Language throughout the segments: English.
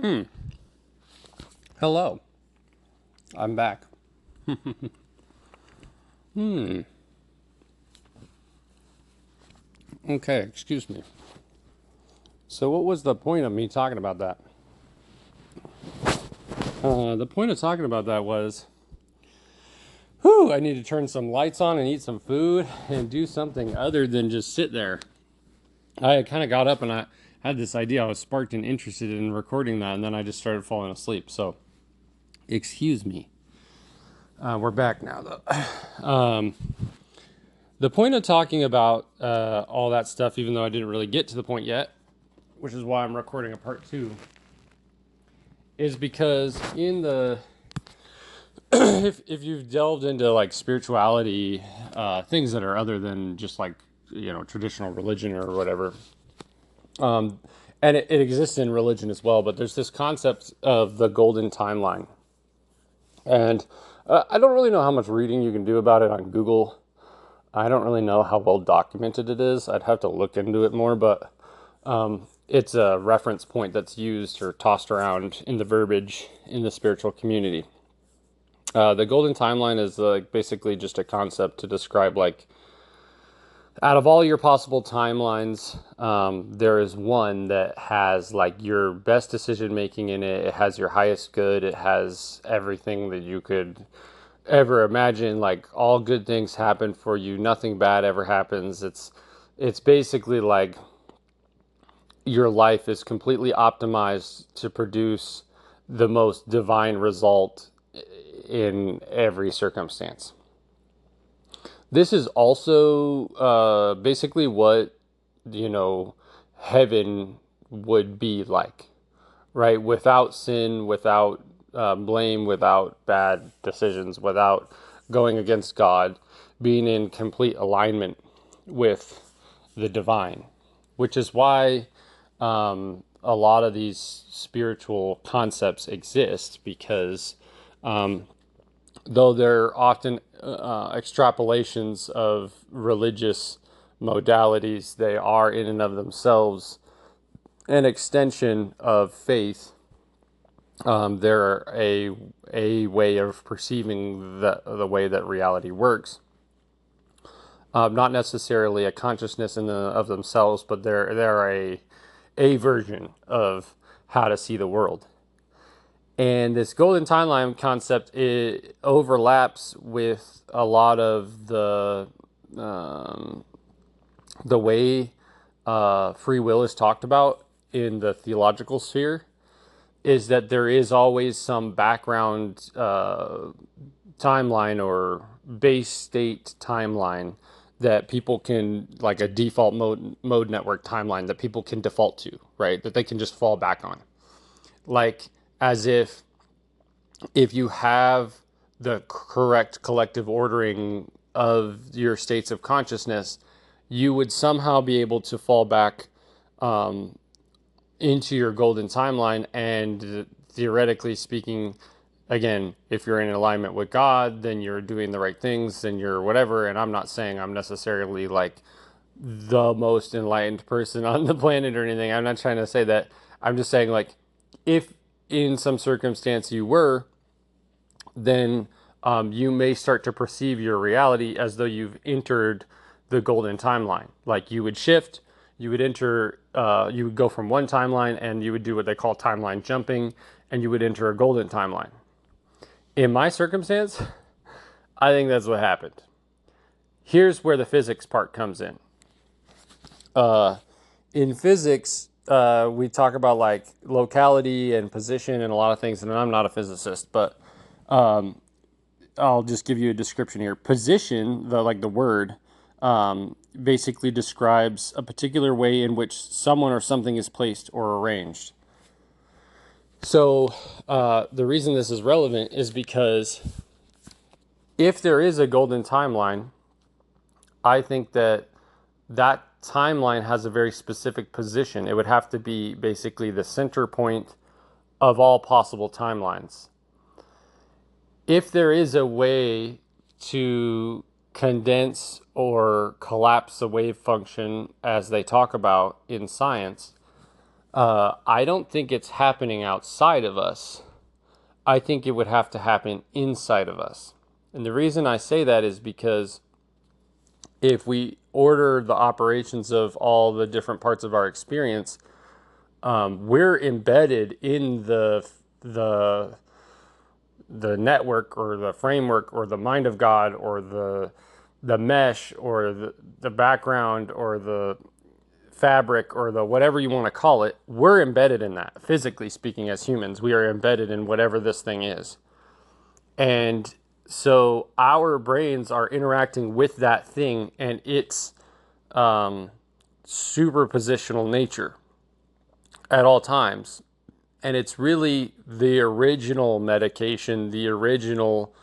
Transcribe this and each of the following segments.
Hmm. Hello. I'm back. Hmm. Okay, excuse me. So, what was the point of me talking about that? The point of talking about that was, I need to turn some lights on and eat some food and do something other than just sit there. I kind of got up and I had this idea. I was sparked and interested in recording that, and then I just started falling asleep. So, excuse me. We're back now, though. The point of talking about all that stuff, even though I didn't really get to the point yet, which is why I'm recording a part two, is because in the if you've delved into like spirituality, things that are other than just like traditional religion or whatever, um, and it exists in religion as well. But there's this concept of the golden timeline, and I don't really know how much reading you can do about it on Google. I don't really know how well documented it is. I'd have to look into it more, but it's a reference point that's used or tossed around in the verbiage in the spiritual community. The golden timeline is like basically just a concept to describe like out of all your possible timelines, there is one that has like your best decision making in it. It has your highest good. It has everything that you could ever imagine. Like all good things happen for you. Nothing bad ever happens. It's basically like your life is completely optimized to produce the most divine result in every circumstance. This is also basically what, you know, heaven would be like, right? Without sin, without blame, without bad decisions, without going against God, being in complete alignment with the divine, which is why a lot of these spiritual concepts exist because though they're often extrapolations of religious modalities, they are in and of themselves an extension of faith. They're a way of perceiving the way that reality works. Not necessarily a consciousness in of themselves, but they're a version of how to see the world. And this golden timeline concept, it overlaps with a lot of um, the way free will is talked about in the theological sphere. Is that there is always some background timeline or base state timeline that people can, like a default mode network timeline that people can default to, right? That they can just fall back on, like as if you have the correct collective ordering of your states of consciousness, you would somehow be able to fall back into your golden timeline. And theoretically speaking, again, if you're in alignment with God, then you're doing the right things and you're whatever. And I'm not saying I'm necessarily like the most enlightened person on the planet or anything. I'm not trying to say that. I'm just saying, like, if in some circumstance you were, then you may start to perceive your reality as though you've entered the golden timeline. Like you would shift, you would enter, you would go from one timeline and you would do what they call timeline jumping, and you would enter a golden timeline. In my circumstance, I think that's what happened. Here's where the physics part comes in. In physics, we talk about like locality and position and a lot of things, and I'm not a physicist, but I'll just give you a description here. Position, the word, basically describes a particular way in which someone or something is placed or arranged. So the reason this is relevant is because if there is a golden timeline, I think that that timeline has a very specific position. It would have to be basically the center point of all possible timelines. If there is a way to condense or collapse a wave function as they talk about in science, I don't think it's happening outside of us. I think it would have to happen inside of us. And the reason I say that is because if we order the operations of all the different parts of our experience, we're embedded in the network or the framework or the mind of God or the mesh or the background or the fabric or the whatever you want to call it. We're embedded in that. Physically speaking, as humans, we are embedded in whatever this thing is. And so our brains are interacting with that thing and its superpositional nature at all times. And it's really the original medication, the original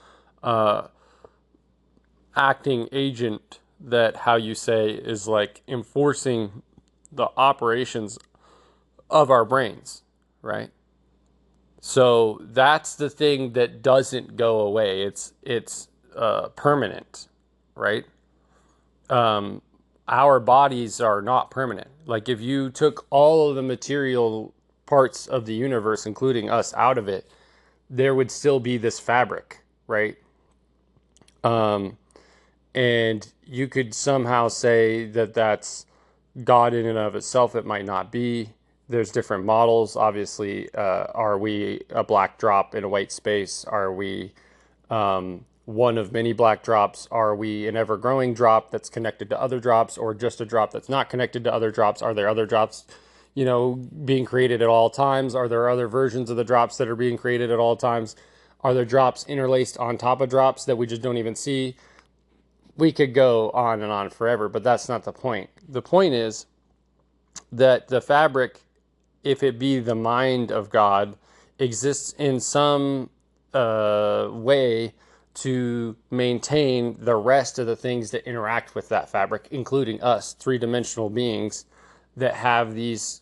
acting agent that, how you say, is like enforcing the operations of our brains, right? So that's the thing that doesn't go away. It's permanent, right? Our bodies are not permanent. Like if you took all of the material parts of the universe, including us, out of it, there would still be this fabric, right? And you could somehow say that that's God in and of itself. It might not be. There's different models. Obviously, are we a black drop in a white space? Are we one of many black drops? Are we an ever-growing drop that's connected to other drops, or just a drop that's not connected to other drops? Are there other drops, being created at all times? Are there other versions of the drops that are being created at all times? Are there drops interlaced on top of drops that we just don't even see? We could go on and on forever, but that's not the point. The point is that the fabric, if it be the mind of God, exists in some way to maintain the rest of the things that interact with that fabric, including us, three-dimensional beings that have these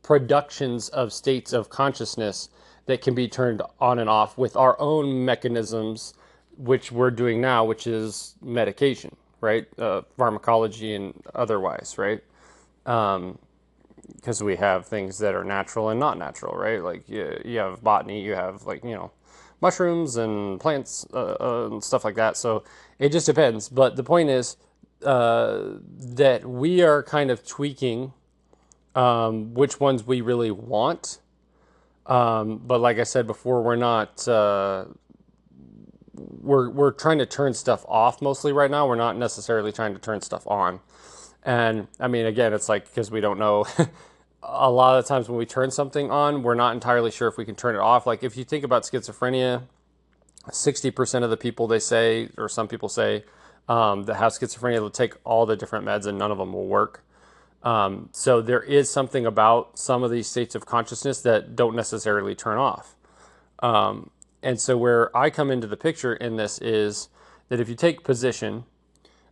productions of states of consciousness that can be turned on and off with our own mechanisms, which we're doing now, which is medication, right? Pharmacology and otherwise, right? Because we have things that are natural and not natural, right? Like you have botany, you have mushrooms and plants and stuff like that. So it just depends. But the point is that we are kind of tweaking which ones we really want. But like I said before, we're not. We're trying to turn stuff off mostly right now. We're not necessarily trying to turn stuff on. And I mean, again, it's like because we don't know. A lot of the times when we turn something on, we're not entirely sure if we can turn it off. Like if you think about schizophrenia, 60% of the people, they say, or some people say, that have schizophrenia will take all the different meds and none of them will work. So there is something about some of these states of consciousness that don't necessarily turn off. And so where I come into the picture in this is that if you take position,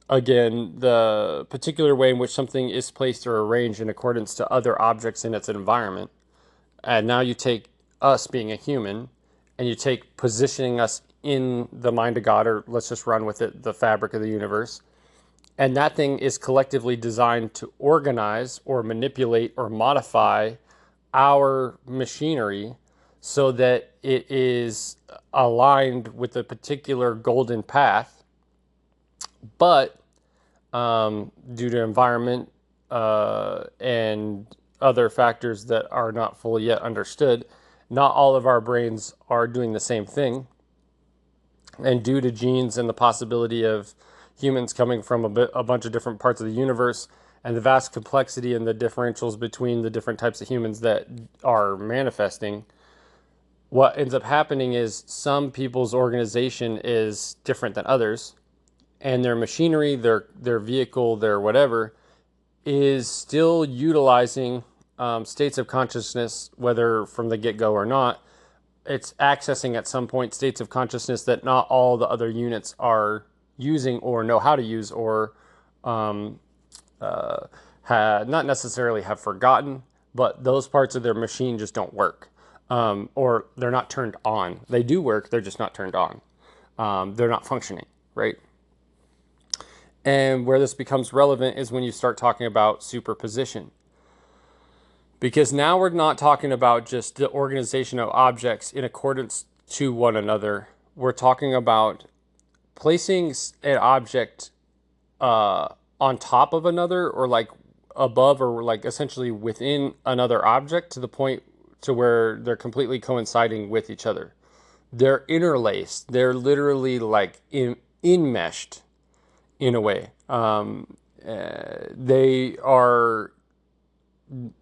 again, the particular way in which something is placed or arranged in accordance to other objects in its environment, and now you take us being a human, and you take positioning us in the mind of God, or let's just run with it, the fabric of the universe, and that thing is collectively designed to organize or manipulate or modify our machinery so that it is aligned with a particular golden path, but due to environment and other factors that are not fully yet understood, not all of our brains are doing the same thing. And due to genes and the possibility of humans coming from a bunch of different parts of the universe and the vast complexity and the differentials between the different types of humans that are manifesting, what ends up happening is some people's organization is different than others, and their machinery, their vehicle, their whatever, is still utilizing states of consciousness, whether from the get-go or not. It's accessing at some point states of consciousness that not all the other units are using or know how to use, or not necessarily have forgotten, but those parts of their machine just don't work. Or they're not turned on. They do work, they're just not turned on. They're not functioning, right? And where this becomes relevant is when you start talking about superposition. Because now we're not talking about just the organization of objects in accordance to one another. We're talking about placing an object on top of another, or like above, or like essentially within another object, to the point to where they're completely coinciding with each other. They're interlaced. They're literally like enmeshed in a way. They are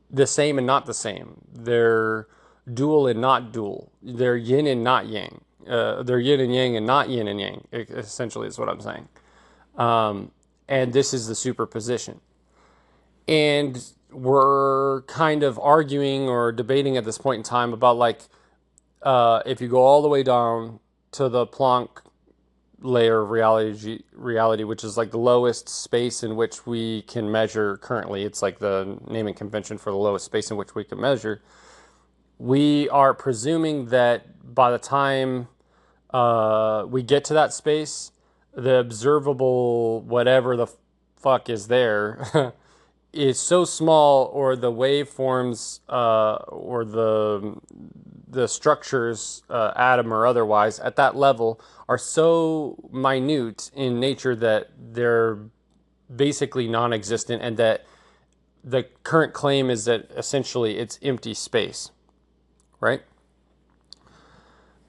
the same and not the same. They're dual and not dual. They're yin and not yang. They're yin and yang and not yin and yang, essentially, is what I'm saying. And this is the superposition. And we're kind of arguing or debating at this point in time about, like, if you go all the way down to the Planck layer of reality, which is like the lowest space in which we can measure currently. It's like the naming convention for the lowest space in which we can measure. We are presuming that by the time we get to that space, the observable whatever the fuck is there is so small, or the waveforms or the structures, atom or otherwise, at that level are so minute in nature that they're basically non-existent, and that the current claim is that essentially it's empty space, right?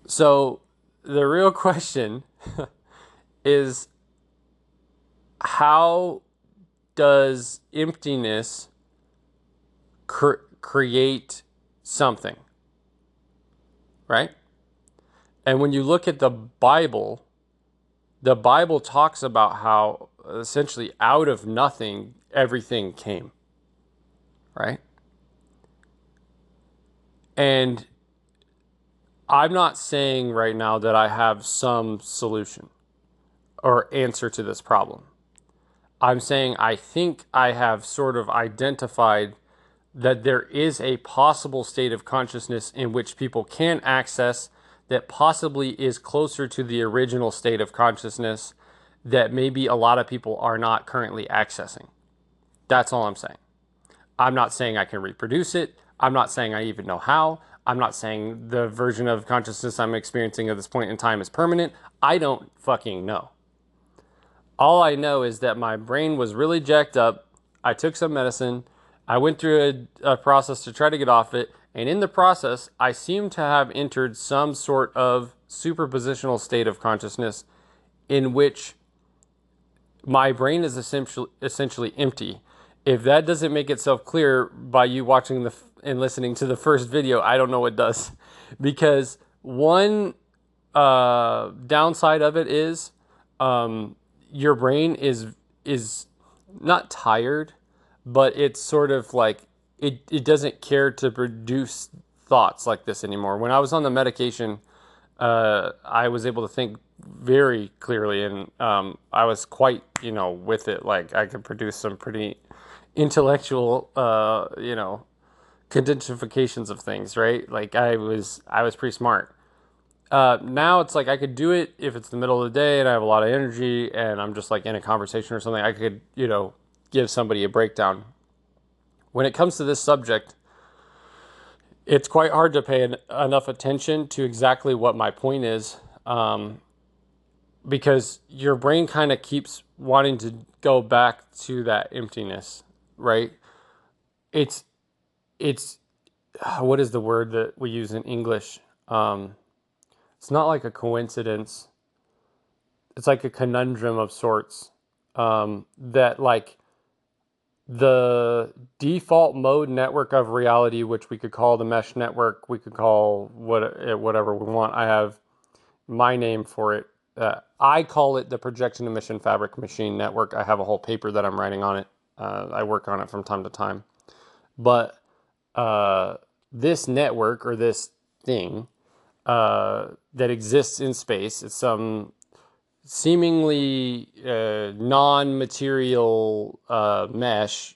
So the real question is, how does emptiness create something, right? And when you look at the Bible talks about how essentially out of nothing everything came, right? And I'm not saying right now that I have some solution or answer to this problem. I'm saying I think I have sort of identified that there is a possible state of consciousness in which people can access that possibly is closer to the original state of consciousness that maybe a lot of people are not currently accessing. That's all I'm saying. I'm not saying I can reproduce it. I'm not saying I even know how. I'm not saying the version of consciousness I'm experiencing at this point in time is permanent. I don't fucking know. All I know is that my brain was really jacked up. I took some medicine. I went through a process to try to get off it. And in the process, I seem to have entered some sort of superpositional state of consciousness in which my brain is essentially empty. If that doesn't make itself clear by you watching and listening to the first video, I don't know what does. Because one downside of it is your brain is not tired, but it's sort of like it doesn't care to produce thoughts like this anymore. When I was on the medication, I was able to think very clearly, and I was quite, with it. Like, I could produce some pretty intellectual, condensifications of things, right? Like, I was pretty smart. Now it's like I could do it if it's the middle of the day and I have a lot of energy and I'm just like in a conversation or something. I could, give somebody a breakdown. When it comes to this subject, it's quite hard to pay enough attention to exactly what my point is, because your brain kind of keeps wanting to go back to that emptiness, right? It's what is the word that we use in English? It's not like a coincidence. It's like a conundrum of sorts, that like the default mode network of reality, which we could call the mesh network, we could call whatever we want. I have my name for it. I call it the projection emission fabric machine network. I have a whole paper that I'm writing on it. I work on it from time to time. But this network, or this thing that exists in space, it's some seemingly non-material mesh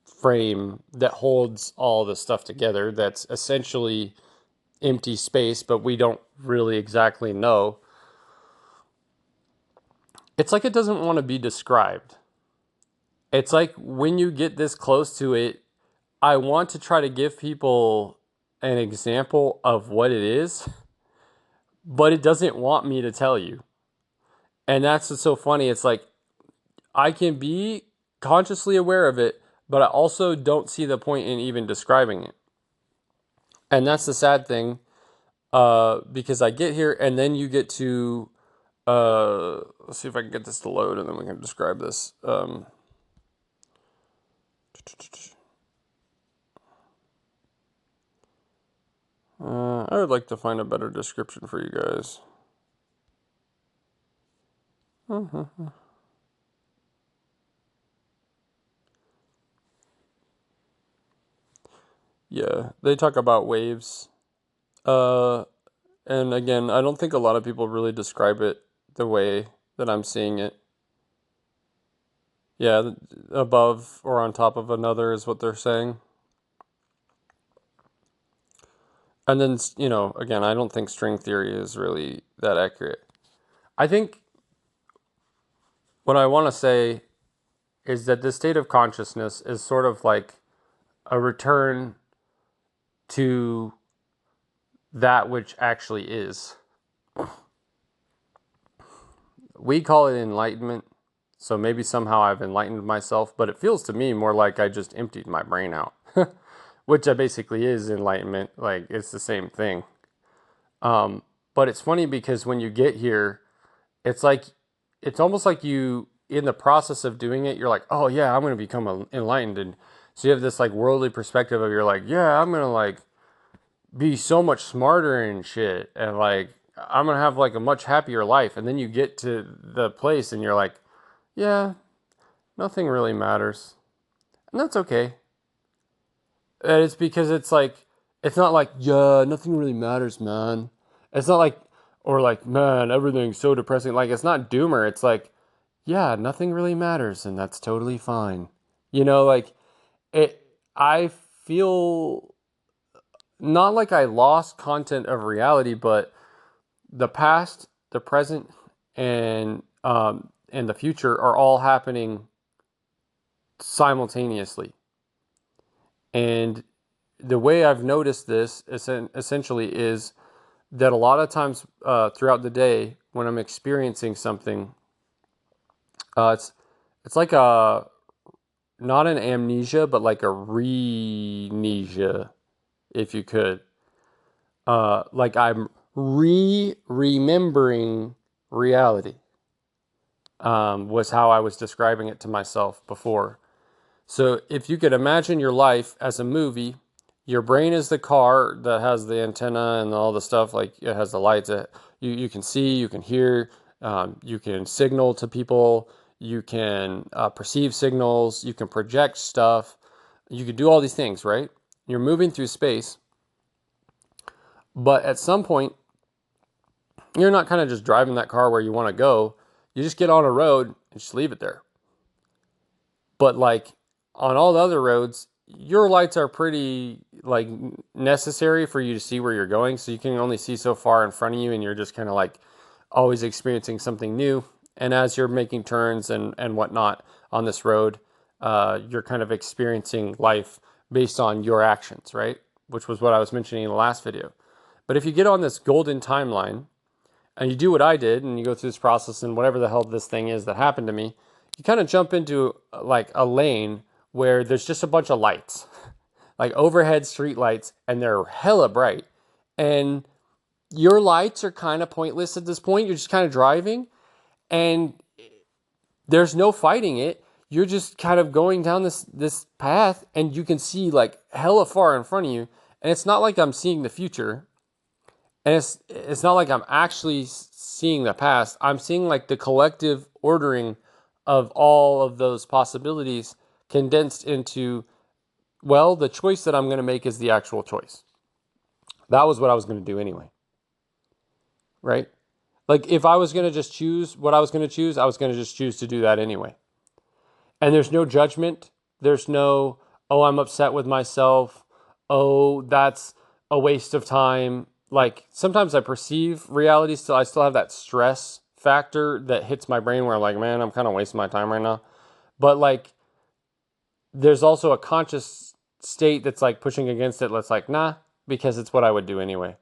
frame that holds all the stuff together, that's essentially empty space, but we don't really exactly know. It's like it doesn't want to be described. It's like when you get this close to it, I want to try to give people an example of what it is, but it doesn't want me to tell you. And that's what's so funny. It's like I can be consciously aware of it, but I also don't see the point in even describing it. And that's the sad thing, because I get here and then you get to, let's see if I can get this to load and then we can describe this. I would like to find a better description for you guys. Yeah, they talk about waves. And again, I don't think a lot of people really describe it the way that I'm seeing it. Yeah, above or on top of another is what they're saying. And then, again, I don't think string theory is really that accurate. I think what I want to say is that this state of consciousness is sort of like a return to that which actually is. We call it enlightenment, so maybe somehow I've enlightened myself, but it feels to me more like I just emptied my brain out, which basically is enlightenment. Like, it's the same thing. But it's funny because when you get here, it's almost like you, in the process of doing it, you're like, oh yeah, I'm going to become enlightened. And so you have this like worldly perspective of, you're like, yeah, I'm going to like be so much smarter and shit. And like, I'm going to have like a much happier life. And then you get to the place and you're like, yeah, nothing really matters. And that's okay. And it's because it's like, it's not like, yeah, nothing really matters, man. It's not like, or like, man, everything's so depressing. Like, it's not doomer. It's like, yeah, nothing really matters, and that's totally fine. Like, I feel not like I lost content of reality, but the past, the present, and the future are all happening simultaneously. And the way I've noticed this essentially is that a lot of times throughout the day when I'm experiencing something, it's like not an amnesia, but like a re-nesia, if you could. Like I'm remembering reality, was how I was describing it to myself before. So if you could imagine your life as a movie, your brain is the car that has the antenna and all the stuff, like it has the lights. You can see, you can hear, you can signal to people, you can perceive signals, you can project stuff, you can do all these things, right? You're moving through space, but at some point, you're not kind of just driving that car where you want to go. You just get on a road and just leave it there. But like on all the other roads, your lights are pretty like necessary for you to see where you're going. So you can only see so far in front of you, and you're just kind of like always experiencing something new. And as you're making turns and whatnot on this road, you're kind of experiencing life based on your actions, right? Which was what I was mentioning in the last video. But if you get on this golden timeline and you do what I did and you go through this process and whatever the hell this thing is that happened to me, you kind of jump into like a lane where there's just a bunch of lights, like overhead street lights, and they're hella bright. And your lights are kind of pointless at this point. You're just kind of driving and there's no fighting it. You're just kind of going down this path and you can see like hella far in front of you. And it's not like I'm seeing the future. And it's not like I'm actually seeing the past. I'm seeing like the collective ordering of all of those possibilities condensed into, well, the choice that I'm going to make is the actual choice. That was what I was going to do anyway. Right? Like if I was going to just choose what I was going to choose, I was going to just choose to do that anyway. And there's no judgment. There's no, oh, I'm upset with myself. Oh, that's a waste of time. Like sometimes I perceive reality still. I still have that stress factor that hits my brain where I'm like, man, I'm kind of wasting my time right now. But like, there's also a conscious state that's like pushing against it. Let's like, nah, because it's what I would do anyway.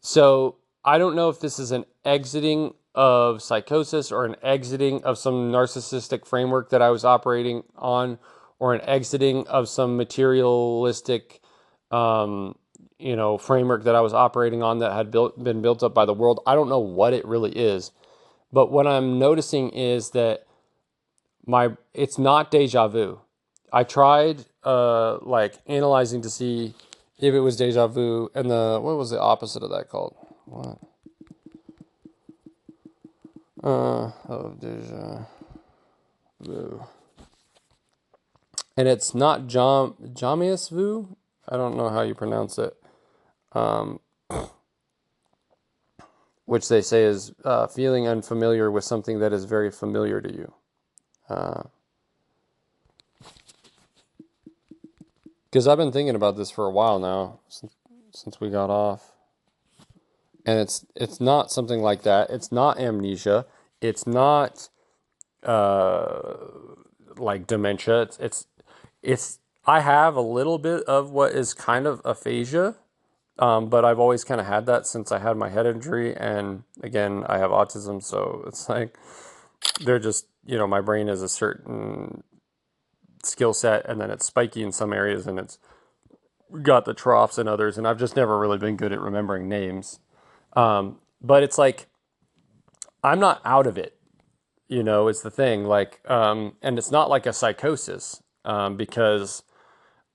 So I don't know if this is an exiting of psychosis or an exiting of some narcissistic framework that I was operating on, or an exiting of some materialistic, framework that I was operating on that had been built up by the world. I don't know what it really is, but what I'm noticing is that it's not deja vu. I tried like analyzing to see if it was deja vu, and what was the opposite of that called? What? Deja vu. And it's not Jamius vu. I don't know how you pronounce it. Which they say is feeling unfamiliar with something that is very familiar to you. Because I've been thinking about this for a while now, since we got off. And it's not something like that. It's not amnesia. It's not like dementia. It's I have a little bit of what is kind of aphasia, but I've always kind of had that since I had my head injury. And again, I have autism, so it's like they're just, my brain is a certain skill set, and then it's spiky in some areas, and it's got the troughs in others, and I've just never really been good at remembering names. But it's like I'm not out of it, it's the thing. Like, and it's not like a psychosis, because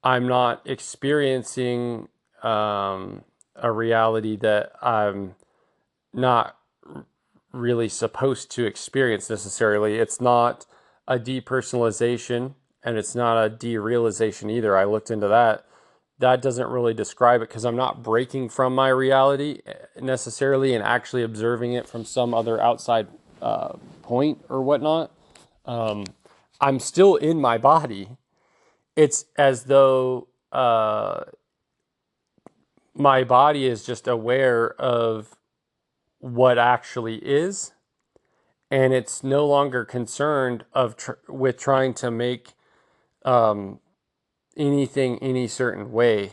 I'm not experiencing a reality that I'm not really supposed to experience necessarily. It's not a depersonalization, and it's not a derealization either. I looked into that. That doesn't really describe it, because I'm not breaking from my reality necessarily and actually observing it from some other outside point or whatnot. I'm still in my body. It's as though my body is just aware of what actually is, and it's no longer concerned with trying to make anything any certain way.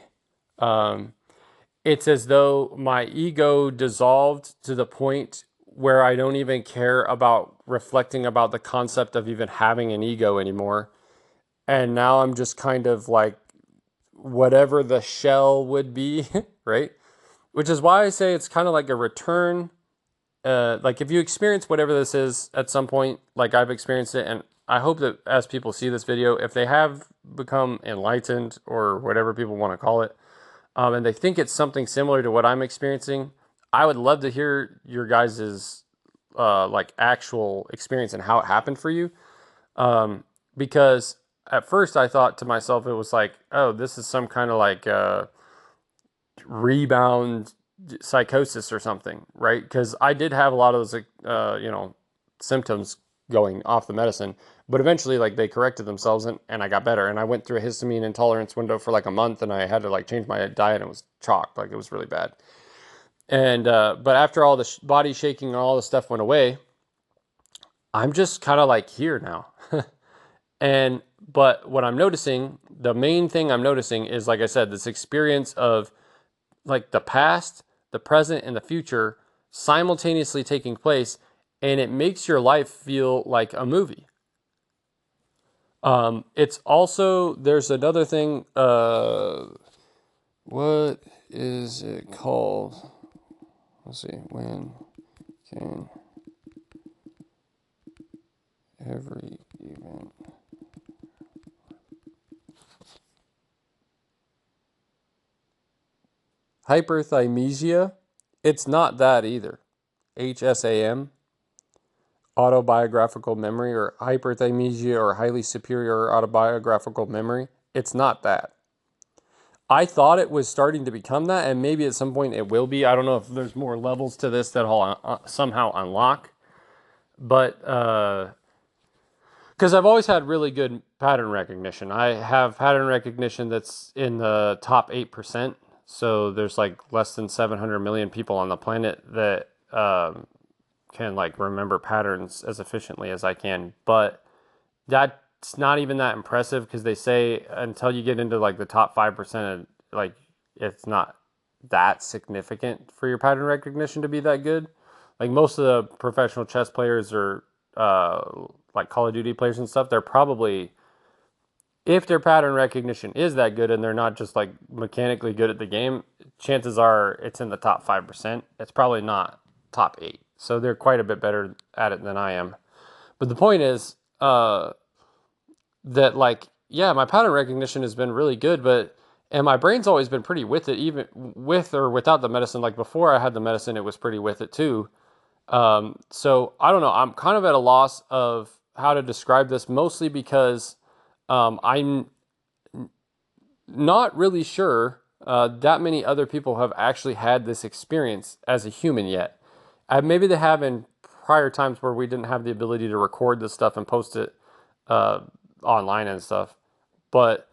It's as though my ego dissolved to the point where I don't even care about reflecting about the concept of even having an ego anymore. And now I'm just kind of like whatever the shell would be, right? Which is why I say it's kind of like a return. Like if you experience whatever this is at some point, like I've experienced it, and I hope that as people see this video, if they have become enlightened or whatever people want to call it, and they think it's something similar to what I'm experiencing, I would love to hear your guys's like actual experience and how it happened for you. Because at first I thought to myself, it was like, oh, this is some kind of like rebound psychosis or something, right? Because I did have a lot of those, symptoms going off the medicine, but eventually like they corrected themselves, and I got better, and I went through a histamine intolerance window for like a month, and I had to like change my diet, and it was chalked, like it was really bad. And but after all the body shaking and all the stuff went away, I'm just kind of like here now. But what I'm noticing, the main thing I'm noticing is, like I said, this experience of like the past, the present, and the future simultaneously taking place, and it makes your life feel like a movie. It's also, there's another thing, what is it called? Let's see, when can every event hyperthymesia? It's not that either. HSAM, autobiographical memory, or hyperthymesia, or highly superior autobiographical memory. It's not that. I thought it was starting to become that, and maybe at some point it will be. I don't know if there's more levels to this that I'll somehow unlock. But because I've always had really good pattern recognition. I have pattern recognition that's in the top 8%. So there's like less than 700 million people on the planet that can like remember patterns as efficiently as I can. But that it's not even that impressive because they say until you get into like the top 5%, like it's not that significant for your pattern recognition to be that good. Like most of the professional chess players or like Call of Duty players and stuff, they're probably, if their pattern recognition is that good and they're not just like mechanically good at the game, chances are it's in the top 5%. It's probably not top 8. So they're quite a bit better at it than I am. But the point is that like, yeah, my pattern recognition has been really good, and my brain's always been pretty with it, even with or without the medicine. Like before I had the medicine, it was pretty with it too. So I don't know. I'm kind of at a loss of how to describe this, mostly because I'm not really sure that many other people have actually had this experience as a human yet. Maybe they have in prior times where we didn't have the ability to record this stuff and post it online and stuff. But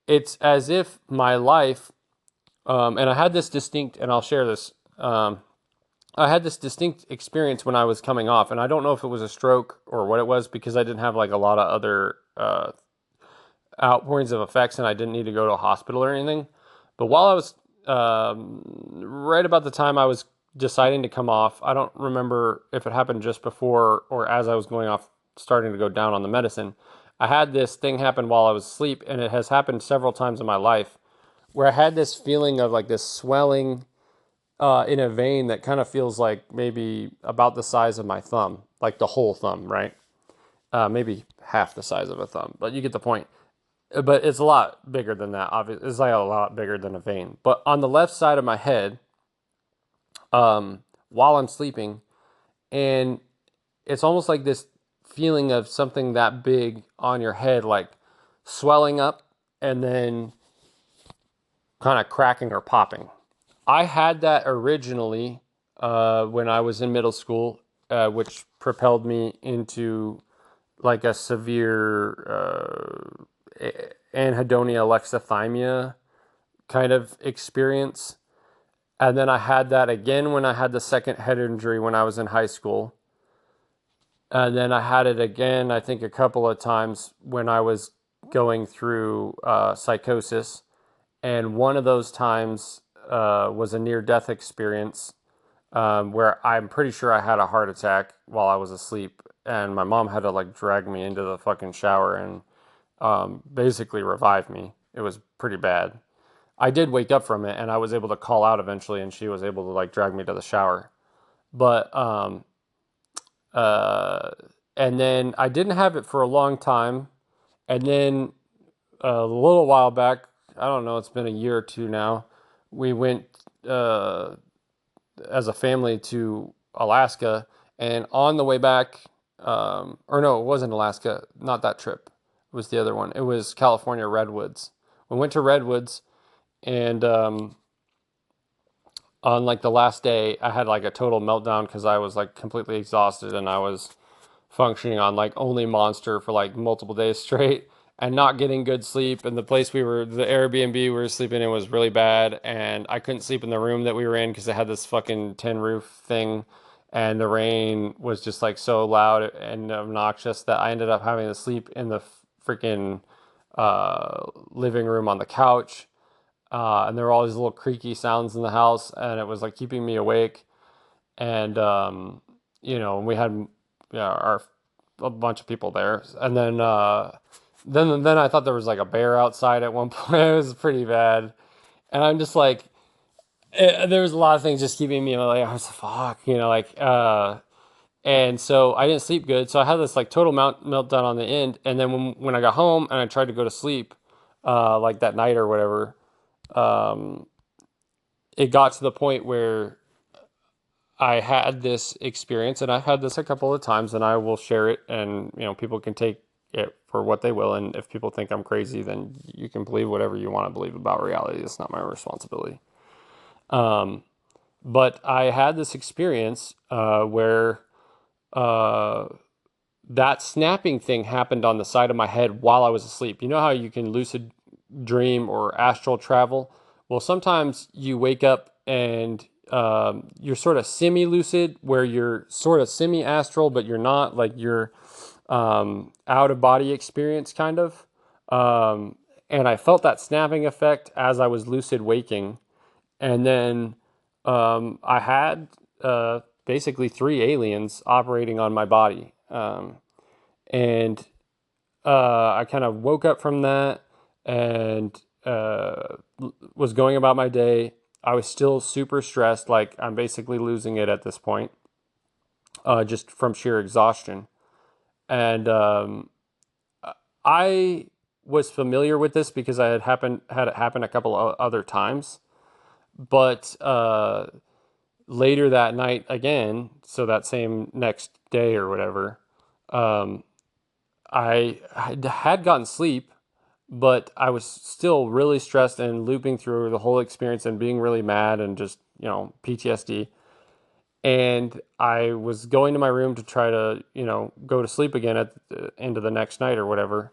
it's as if my life, and I had this distinct, and I'll share this. I had this distinct experience when I was coming off, and I don't know if it was a stroke or what it was because I didn't have like a lot of other outpourings of effects, and I didn't need to go to a hospital or anything. But while I was right about the time I was deciding to come off, I don't remember if it happened just before or as I was going off, starting to go down on the medicine. I had this thing happen while I was asleep, and it has happened several times in my life where I had this feeling of like this swelling in a vein that kind of feels like maybe about the size of my thumb, like the whole thumb, right? Maybe half the size of a thumb, but you get the point. But it's a lot bigger than that. Obviously, it's like a lot bigger than a vein. But on the left side of my head, while I'm sleeping, and it's almost like this feeling of something that big on your head, like swelling up and then kind of cracking or popping. I had that originally when I was in middle school, which propelled me into like a severe anhedonia alexithymia kind of experience. And then I had that again when I had the second head injury when I was in high school. And then I had it again, I think a couple of times when I was going through psychosis. And one of those times was a near-death experience where I'm pretty sure I had a heart attack while I was asleep. And my mom had to like drag me into the fucking shower and basically revive me. It was pretty bad. I did wake up from it and I was able to call out eventually, and she was able to like drag me to the shower. But uh, and then I didn't have it for a long time. And then a little while back, I don't know, it's been a year or two now, we went as a family to Alaska. And on the way back, or no, it wasn't Alaska, not that trip. It was the other one. It was California Redwoods. We went to Redwoods, and on like the last day, I had like a total meltdown because I was like completely exhausted and I was functioning on like only Monster for like multiple days straight and not getting good sleep. And the Airbnb we were sleeping in was really bad. And I couldn't sleep in the room that we were in because it had this fucking tin roof thing. And the rain was just like so loud and obnoxious that I ended up having to sleep in the freaking living room on the couch. And there were all these little creaky sounds in the house, and it was like keeping me awake. And we had a bunch of people there, and then I thought there was like a bear outside at one point. It was pretty bad, and I'm just like, there was a lot of things just keeping me like, I was fuck, and so I didn't sleep good. So I had this like total meltdown on the end, and then when I got home and I tried to go to sleep, like that night or whatever. It got to the point where I had this experience, and I've had this a couple of times, and I will share it, and people can take it for what they will, and if people think I'm crazy, then you can believe whatever you want to believe about reality. It's not my responsibility. But I had this experience where that snapping thing happened on the side of my head while I was asleep. You know how you can lucid dream or astral travel? Well, sometimes you wake up and you're sort of semi-lucid, where you're sort of semi-astral, but you're not. Like you're out of body experience, kind of. And I felt that snapping effect as I was lucid waking. And then I had basically three aliens operating on my body. And I kind of woke up from that and was going about my day. I was still super stressed, like I'm basically losing it at this point, just from sheer exhaustion. And I was familiar with this because I had it happen a couple of other times, but later that night again, so that same next day or whatever, um, I had gotten sleep, but I was still really stressed and looping through the whole experience and being really mad and just, PTSD. And I was going to my room to try to, go to sleep again at the end of the next night or whatever.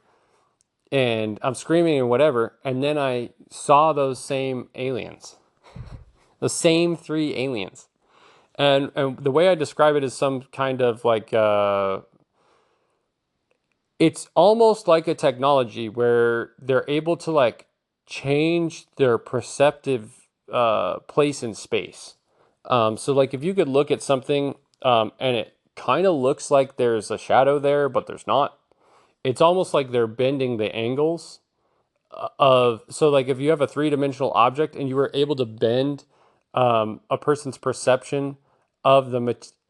And I'm screaming and whatever. And then I saw those same aliens, the same three aliens. And the way I describe it is some kind of like, it's almost like a technology where they're able to like change their perceptive place in space. So like if you could look at something and it kind of looks like there's a shadow there, but there's not. It's almost like they're bending the angles of, so like if you have a three-dimensional object and you were able to bend a person's perception of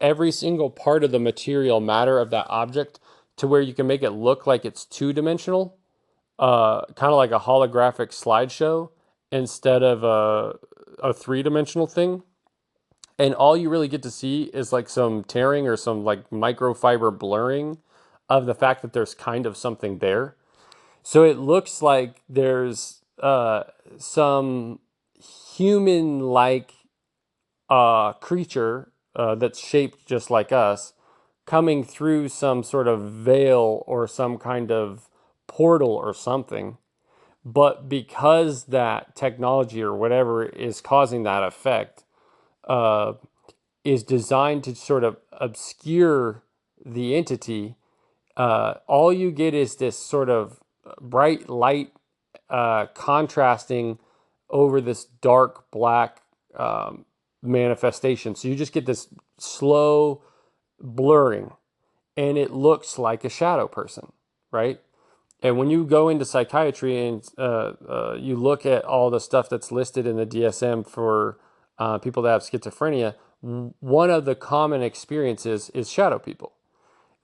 every single part of the material matter of that object to where you can make it look like it's two-dimensional, kind of like a holographic slideshow instead of a three-dimensional thing. And all you really get to see is like some tearing or some like microfiber blurring of the fact that there's kind of something there. So it looks like there's some human-like creature that's shaped just like us coming through some sort of veil or some kind of portal or something. But because that technology or whatever is causing that effect, uh, is designed to sort of obscure the entity, all you get is this sort of bright light contrasting over this dark black manifestation. So you just get this slow blurring, and it looks like a shadow person, right? And when you go into psychiatry and you look at all the stuff that's listed in the DSM for people that have schizophrenia, one of the common experiences is shadow people.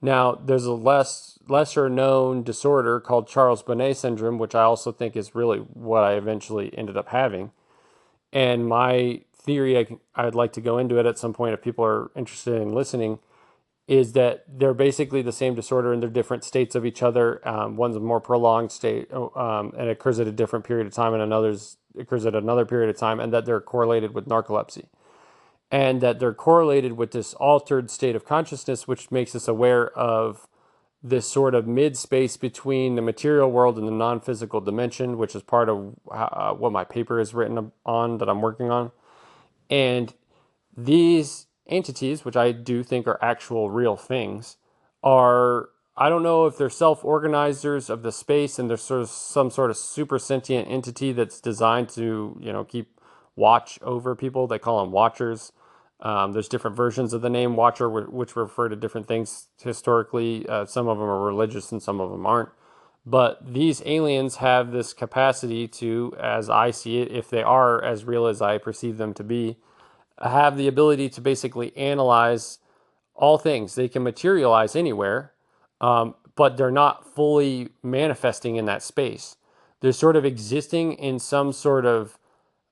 Now, there's a lesser known disorder called Charles Bonnet syndrome, which I also think is really what I eventually ended up having. And my theory, I'd like to go into it at some point if people are interested in listening, is that they're basically the same disorder and they're different states of each other. One's a more prolonged state and it occurs at a different period of time, and another's occurs at another period of time, and that they're correlated with narcolepsy. And that they're correlated with this altered state of consciousness, which makes us aware of this sort of mid space between the material world and the non-physical dimension, which is part of what my paper is written on that I'm working on. And these entities, which I do think are actual real things, are, I don't know if they're self-organizers of the space and they're sort of some sort of super sentient entity that's designed to, keep watch over people. They call them watchers. There's different versions of the name watcher, which refer to different things historically. Some of them are religious and some of them aren't. But these aliens have this capacity to, as I see it, if they are as real as I perceive them to be, have the ability to basically analyze all things. They can materialize anywhere, but they're not fully manifesting in that space. They're sort of existing in some sort of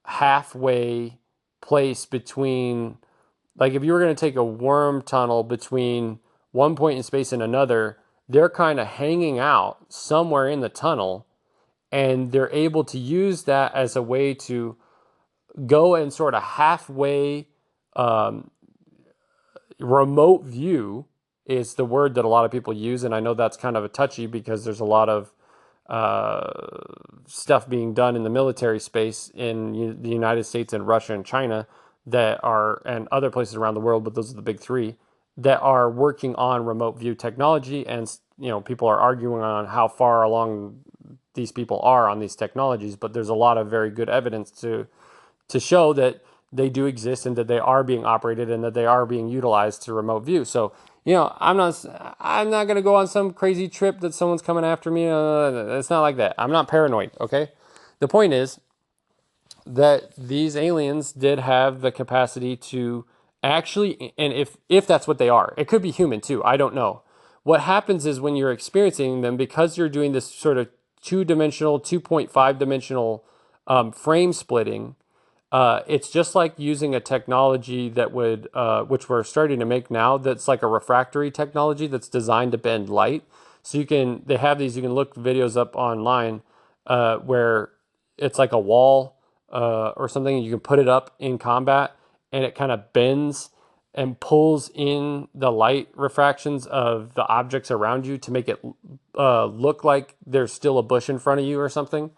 halfway place between, like if you were going to take a worm tunnel between one point in space and another, they're kind of hanging out somewhere in the tunnel, and they're able to use that as a way to go and sort of halfway um, remote view is the word that a lot of people use. And I know that's kind of a touchy because there's a lot of stuff being done in the military space in the United States and Russia and China that are, and other places around the world, but those are the big three, that are working on remote view technology, and people are arguing on how far along these people are on these technologies, but there's a lot of very good evidence to show that they do exist and that they are being operated and that they are being utilized to remote view. So, I'm not going to go on some crazy trip that someone's coming after me. It's not like that. I'm not paranoid, okay? The point is that these aliens did have the capacity to actually, and if that's what they are, it could be human too. I don't know. What happens is when you're experiencing them, because you're doing this sort of 2-dimensional, 2.5 dimensional frame splitting, it's just like using a technology that would, which we're starting to make now, that's like a refractory technology that's designed to bend light. So they have these, you can look videos up online where it's like a wall or something. You can put it up in combat and it kind of bends and pulls in the light refractions of the objects around you to make it look like there's still a bush in front of you or something.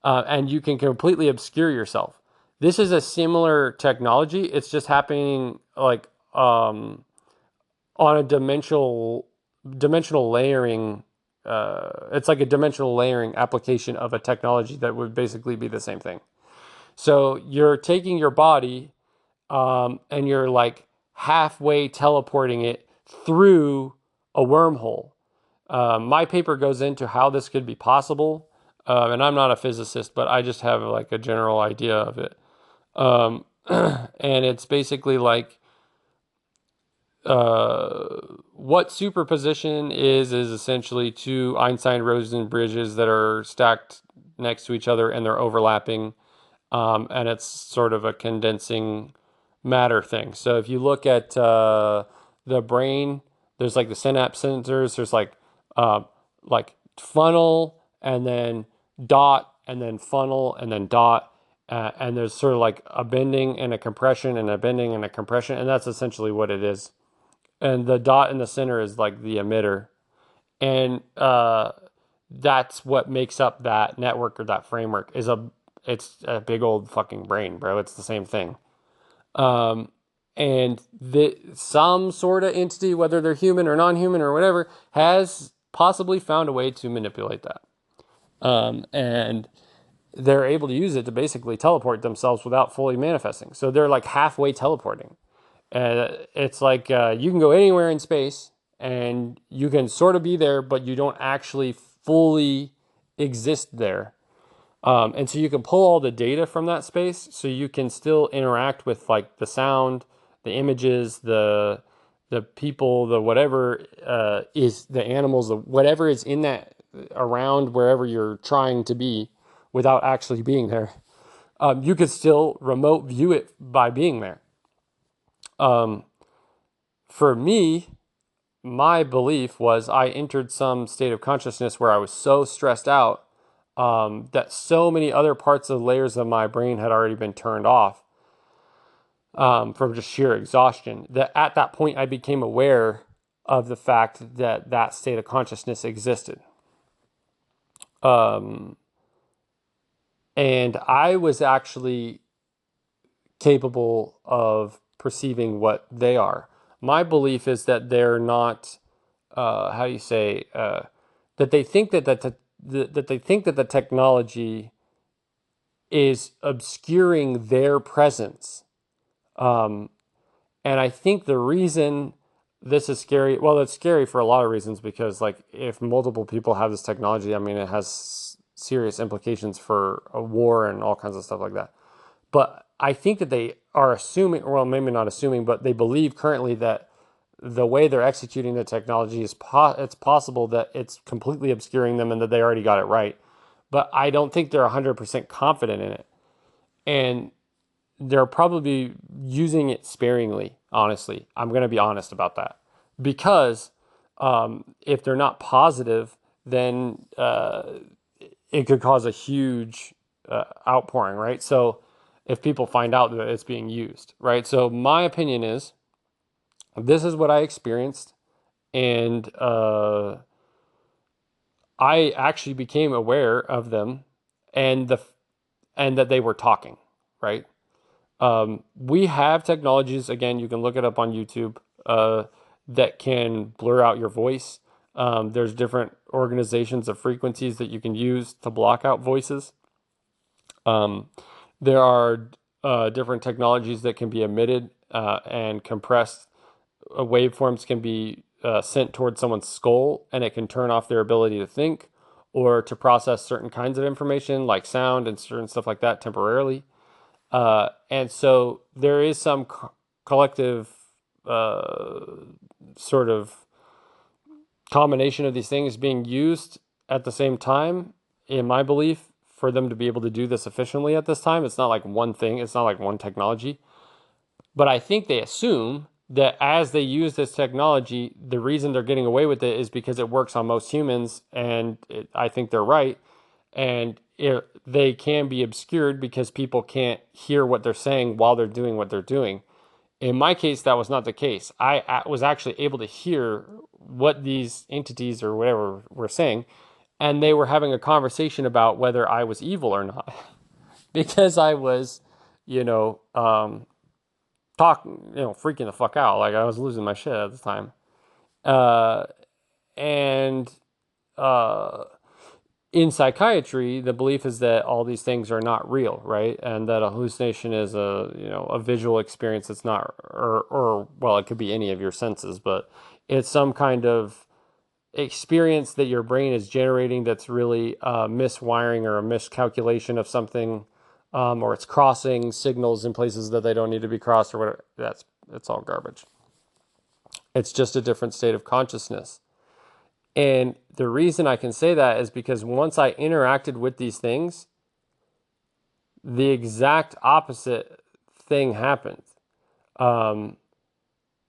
And you can completely obscure yourself. This is a similar technology. It's just happening like on a dimensional layering. It's like a dimensional layering application of a technology that would basically be the same thing. So you're taking your body and you're like halfway teleporting it through a wormhole. My paper goes into how this could be possible, and I'm not a physicist, but I just have like a general idea of it. And it's basically like what superposition is essentially two Einstein-Rosen bridges that are stacked next to each other and they're overlapping, and it's sort of a condensing matter thing. So if you look at the brain, there's like the synapse centers. There's like funnel and then dot and then funnel and then dot. And there's sort of like a bending and a compression and a bending and a compression. And that's essentially what it is. And the dot in the center is like the emitter. And that's what makes up that network or that framework it's a big old fucking brain, bro. It's the same thing. And some sort of entity, whether they're human or non-human or whatever, has possibly found a way to manipulate that. And they're able to use it to basically teleport themselves without fully manifesting. So they're like halfway teleporting. And it's like you can go anywhere in space and you can sort of be there, but you don't actually fully exist there. And so you can pull all the data from that space, so you can still interact with like the sound, the images, the people, the whatever is the animals, the whatever is in that around wherever you're trying to be, without actually being there. You could still remote view it by being there. For me, my belief was I entered some state of consciousness where I was so stressed out that so many other parts of layers of my brain had already been turned off from just sheer exhaustion, that at that point I became aware of the fact that that state of consciousness existed. And I was actually capable of perceiving what they are. My belief is that they're not, how do you say, that they think that the technology is obscuring their presence. And I think the reason this is scary, well, it's scary for a lot of reasons, because like if multiple people have this technology, I mean, it has serious implications for a war and all kinds of stuff like that. But I think that they are assuming, well, maybe not assuming, but they believe currently that the way they're executing the technology is it's possible that it's completely obscuring them and that they already got it right. But I don't think they're 100% confident in it. And they're probably using it sparingly, honestly. I'm going to be honest about that. Because if they're not positive, then it could cause a huge outpouring, right? So if people find out that it's being used, right? So my opinion is, this is what I experienced, and I actually became aware of them, and that they were talking, right? We have technologies. Again, you can look it up on YouTube. that can blur out your voice. There's different organizations of frequencies that you can use to block out voices. There are different technologies that can be emitted and compressed. Waveforms can be sent towards someone's skull, and it can turn off their ability to think or to process certain kinds of information like sound and certain stuff like that temporarily. And so there is some collective sort of combination of these things being used at the same time, in my belief, for them to be able to do this efficiently at this time. It's not like one thing, it's not like one technology. But I think they assume that as they use this technology, the reason they're getting away with it is because it works on most humans. And I think they're right. And they can be obscured because people can't hear what they're saying while they're doing what they're doing. In my case, that was not the case. I was actually able to hear what these entities or whatever were saying, and they were having a conversation about whether I was evil or not, because I was, you know, freaking the fuck out. Like I was losing my shit at the time. Uh, and uh, in psychiatry, the belief is that all these things are not real, right? And that a hallucination is a visual experience that's not, or well, it could be any of your senses, but it's some kind of experience that your brain is generating that's really a miswiring or a miscalculation of something, or it's crossing signals in places that they don't need to be crossed or whatever. It's all garbage. It's just a different state of consciousness. And the reason I can say that is because once I interacted with these things, the exact opposite thing happened.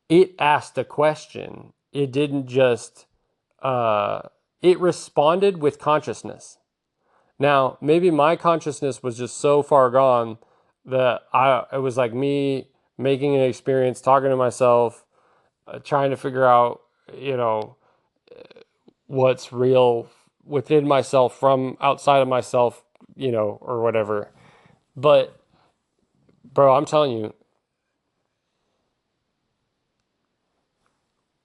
It asked a question. It didn't just, it responded with consciousness. Now, maybe my consciousness was just so far gone that it was like me making an experience, talking to myself, trying to figure out, what's real within myself from outside of myself, or whatever. But, bro, I'm telling you,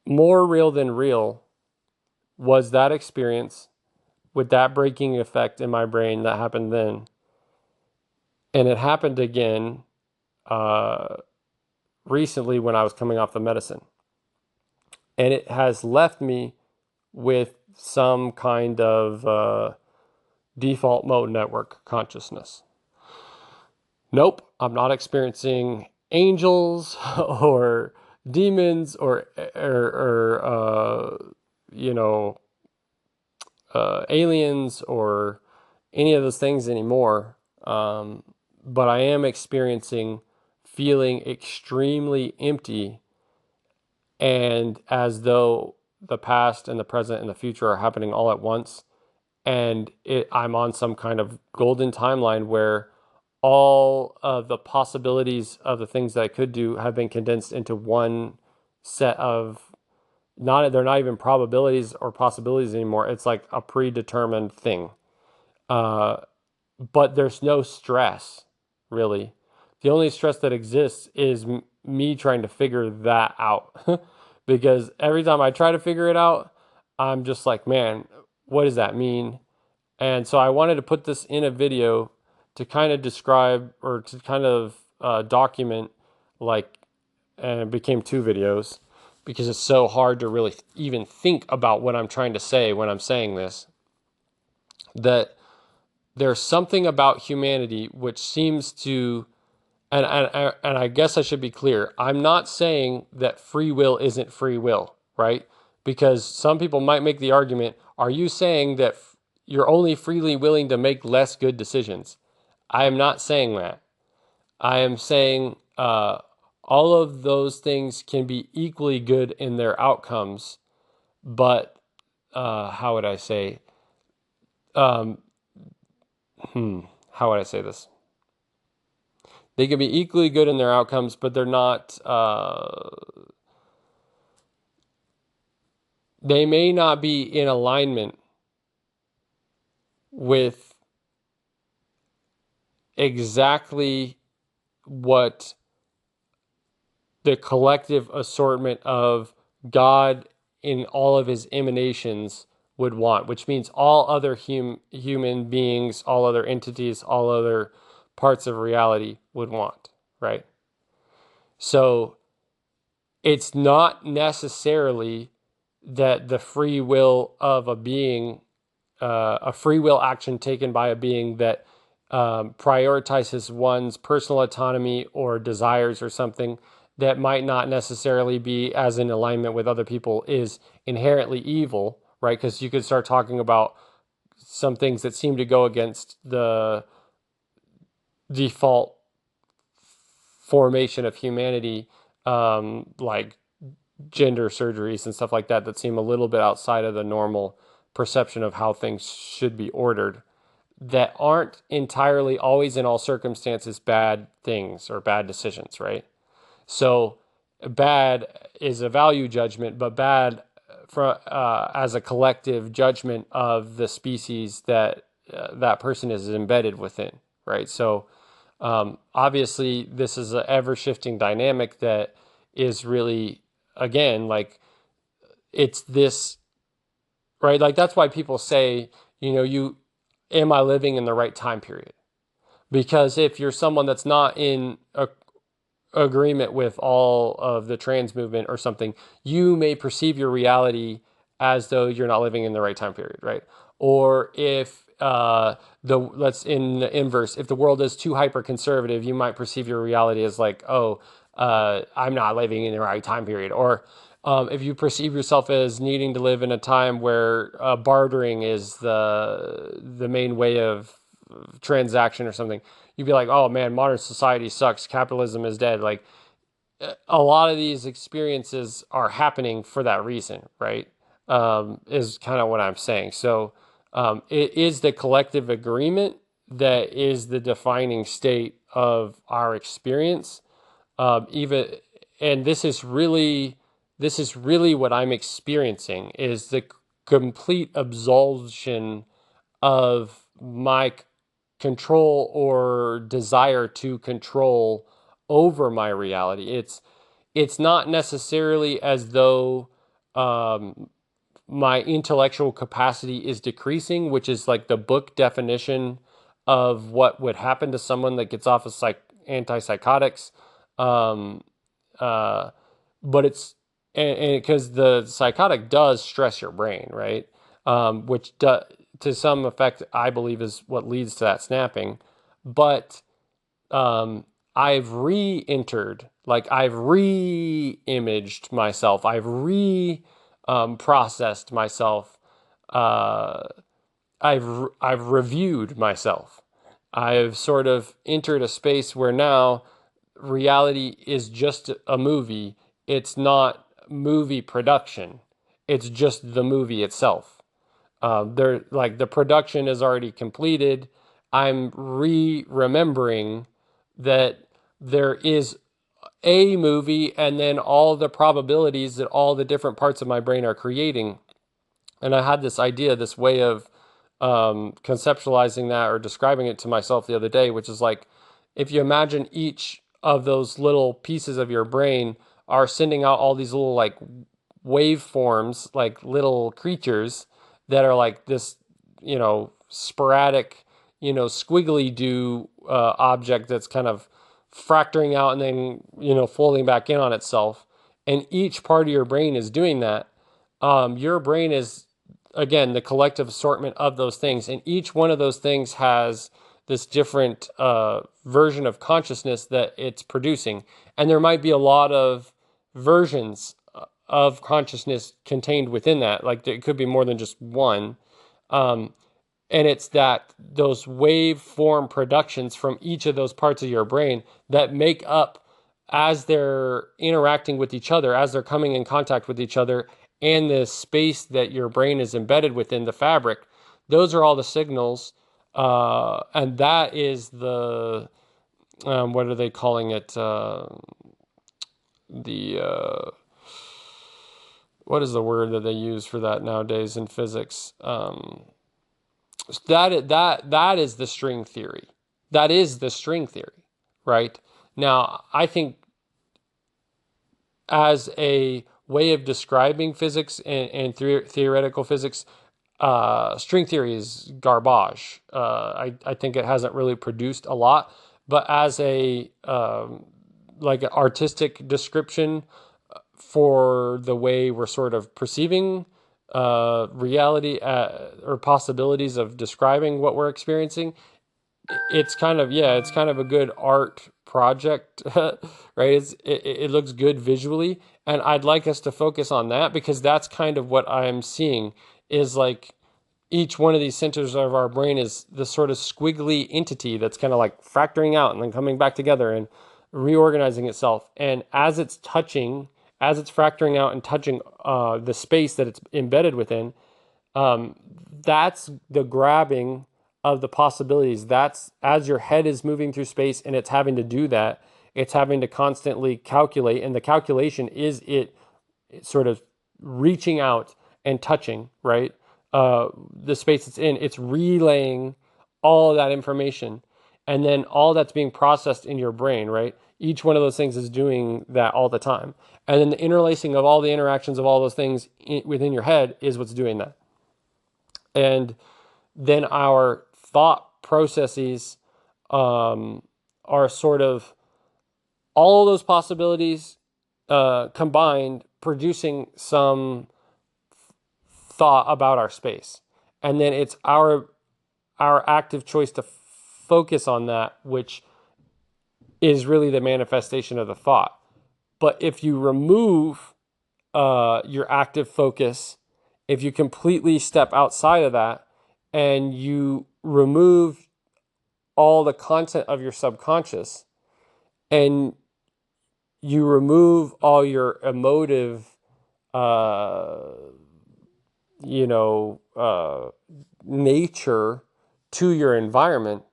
more real than real was that experience with that breaking effect in my brain that happened then. And it happened again recently when I was coming off the medicine. And it has left me with some kind of default mode network consciousness. Nope, I'm not experiencing angels or demons or aliens or any of those things anymore. But I am experiencing feeling extremely empty, and as though the past and the present and the future are happening all at once. And I'm on some kind of golden timeline where all of the possibilities of the things that I could do have been condensed into one set of, they're not even probabilities or possibilities anymore. It's like a predetermined thing. But there's no stress, really. The only stress that exists is me trying to figure that out. Because every time I try to figure it out, I'm just like, man, what does that mean? And so I wanted to put this in a video to kind of describe or to kind of document, and it became 2 videos because it's so hard to really even think about what I'm trying to say when I'm saying this, that there's something about humanity which seems to, and I guess I should be clear, I'm not saying that free will isn't free will, right? Because some people might make the argument, are you saying that you're only freely willing to make less good decisions? I am not saying that. I am saying all of those things can be equally good in their outcomes, but how would I say? Um, how would I say this? They can be equally good in their outcomes, but they're not. They may not be in alignment with exactly what the collective assortment of God in all of his emanations would want, which means all other human beings, all other entities, all other parts of reality would want, right? So it's not necessarily that the free will of a being, a free will action taken by a being that prioritizes one's personal autonomy or desires or something that might not necessarily be as in alignment with other people is inherently evil, right? Because you could start talking about some things that seem to go against the default formation of humanity, like gender surgeries and stuff like that, that seem a little bit outside of the normal perception of how things should be ordered, that aren't entirely always in all circumstances bad things or bad decisions, right? So bad is a value judgment, but bad for as a collective judgment of the species that that person is embedded within, right? So obviously, this is an ever shifting dynamic that is really, again, like it's this, right? Like that's why people say, am I living in the right time period? Because if you're someone that's not in agreement with all of the trans movement or something, you may perceive your reality as though you're not living in the right time period, right? Or if let's in the inverse, if the world is too hyper conservative, you might perceive your reality as like, oh, I'm not living in the right time period. Or if you perceive yourself as needing to live in a time where bartering is the main way of transaction or something, you'd be like, oh man, modern society sucks. Capitalism is dead. Like a lot of these experiences are happening for that reason, right? Is kind of what I'm saying. So it is the collective agreement that is the defining state of our experience. Even, and this is really what I'm experiencing is the complete absolution of my control or desire to control over my reality. It's not necessarily as though my intellectual capacity is decreasing, which is like the book definition of what would happen to someone that gets off of antipsychotics. Um, uh, but it's and because the psychotic does stress your brain, right? Which to some effect, I believe, is what leads to that snapping. But I've re-entered, like I've re-imaged myself, I've processed myself, uh, I've reviewed myself. I've sort of entered a space where now reality is just a movie. It's not movie production. It's just the movie itself. There, like the production is already completed. I'm remembering that there is a movie and then all the probabilities that all the different parts of my brain are creating. And I had this idea, this way of conceptualizing that or describing it to myself the other day, which is like if you imagine each of those little pieces of your brain are sending out all these little like waveforms, like little creatures that are like this, sporadic, squiggly do object that's kind of fracturing out and then, folding back in on itself. And each part of your brain is doing that. Your brain is, again, the collective assortment of those things. And each one of those things has this different version of consciousness that it's producing. And there might be a lot of versions of consciousness contained within that. Like it could be more than just one. And it's that those waveform productions from each of those parts of your brain that make up, as they're interacting with each other, as they're coming in contact with each other, and the space that your brain is embedded within the fabric. Those are all the signals. And that is the, what are they calling it? What is the word that they use for that nowadays in physics? That is the string theory. That is the string theory, right? Now, I think as a way of describing physics and theoretical physics, string theory is garbage. I think it hasn't really produced a lot, but as a like an artistic description for the way we're sort of perceiving reality or possibilities of describing what we're experiencing, it's kind of, yeah, it's kind of a good art project, right? It looks good visually, and I'd like us to focus on that, because that's kind of what I'm seeing is like each one of these centers of our brain is this sort of squiggly entity that's kind of like fracturing out and then coming back together and reorganizing itself. And as it's fracturing out and touching the space that it's embedded within, um, that's the grabbing of the possibilities. That's as your head is moving through space and it's having to do that, it's having to constantly calculate. And the calculation is it sort of reaching out and touching, right? The space it's in, it's relaying all of that information. And then all that's being processed in your brain, right? Each one of those things is doing that all the time. And then the interlacing of all the interactions of all those things within your head is what's doing that. And then our thought processes are sort of all of those possibilities combined, producing some thought about our space. And then it's our active choice to focus on that, which is really the manifestation of the thought. But if you remove your active focus, if you completely step outside of that and you remove all the content of your subconscious and you remove all your emotive, uh, nature to your environment,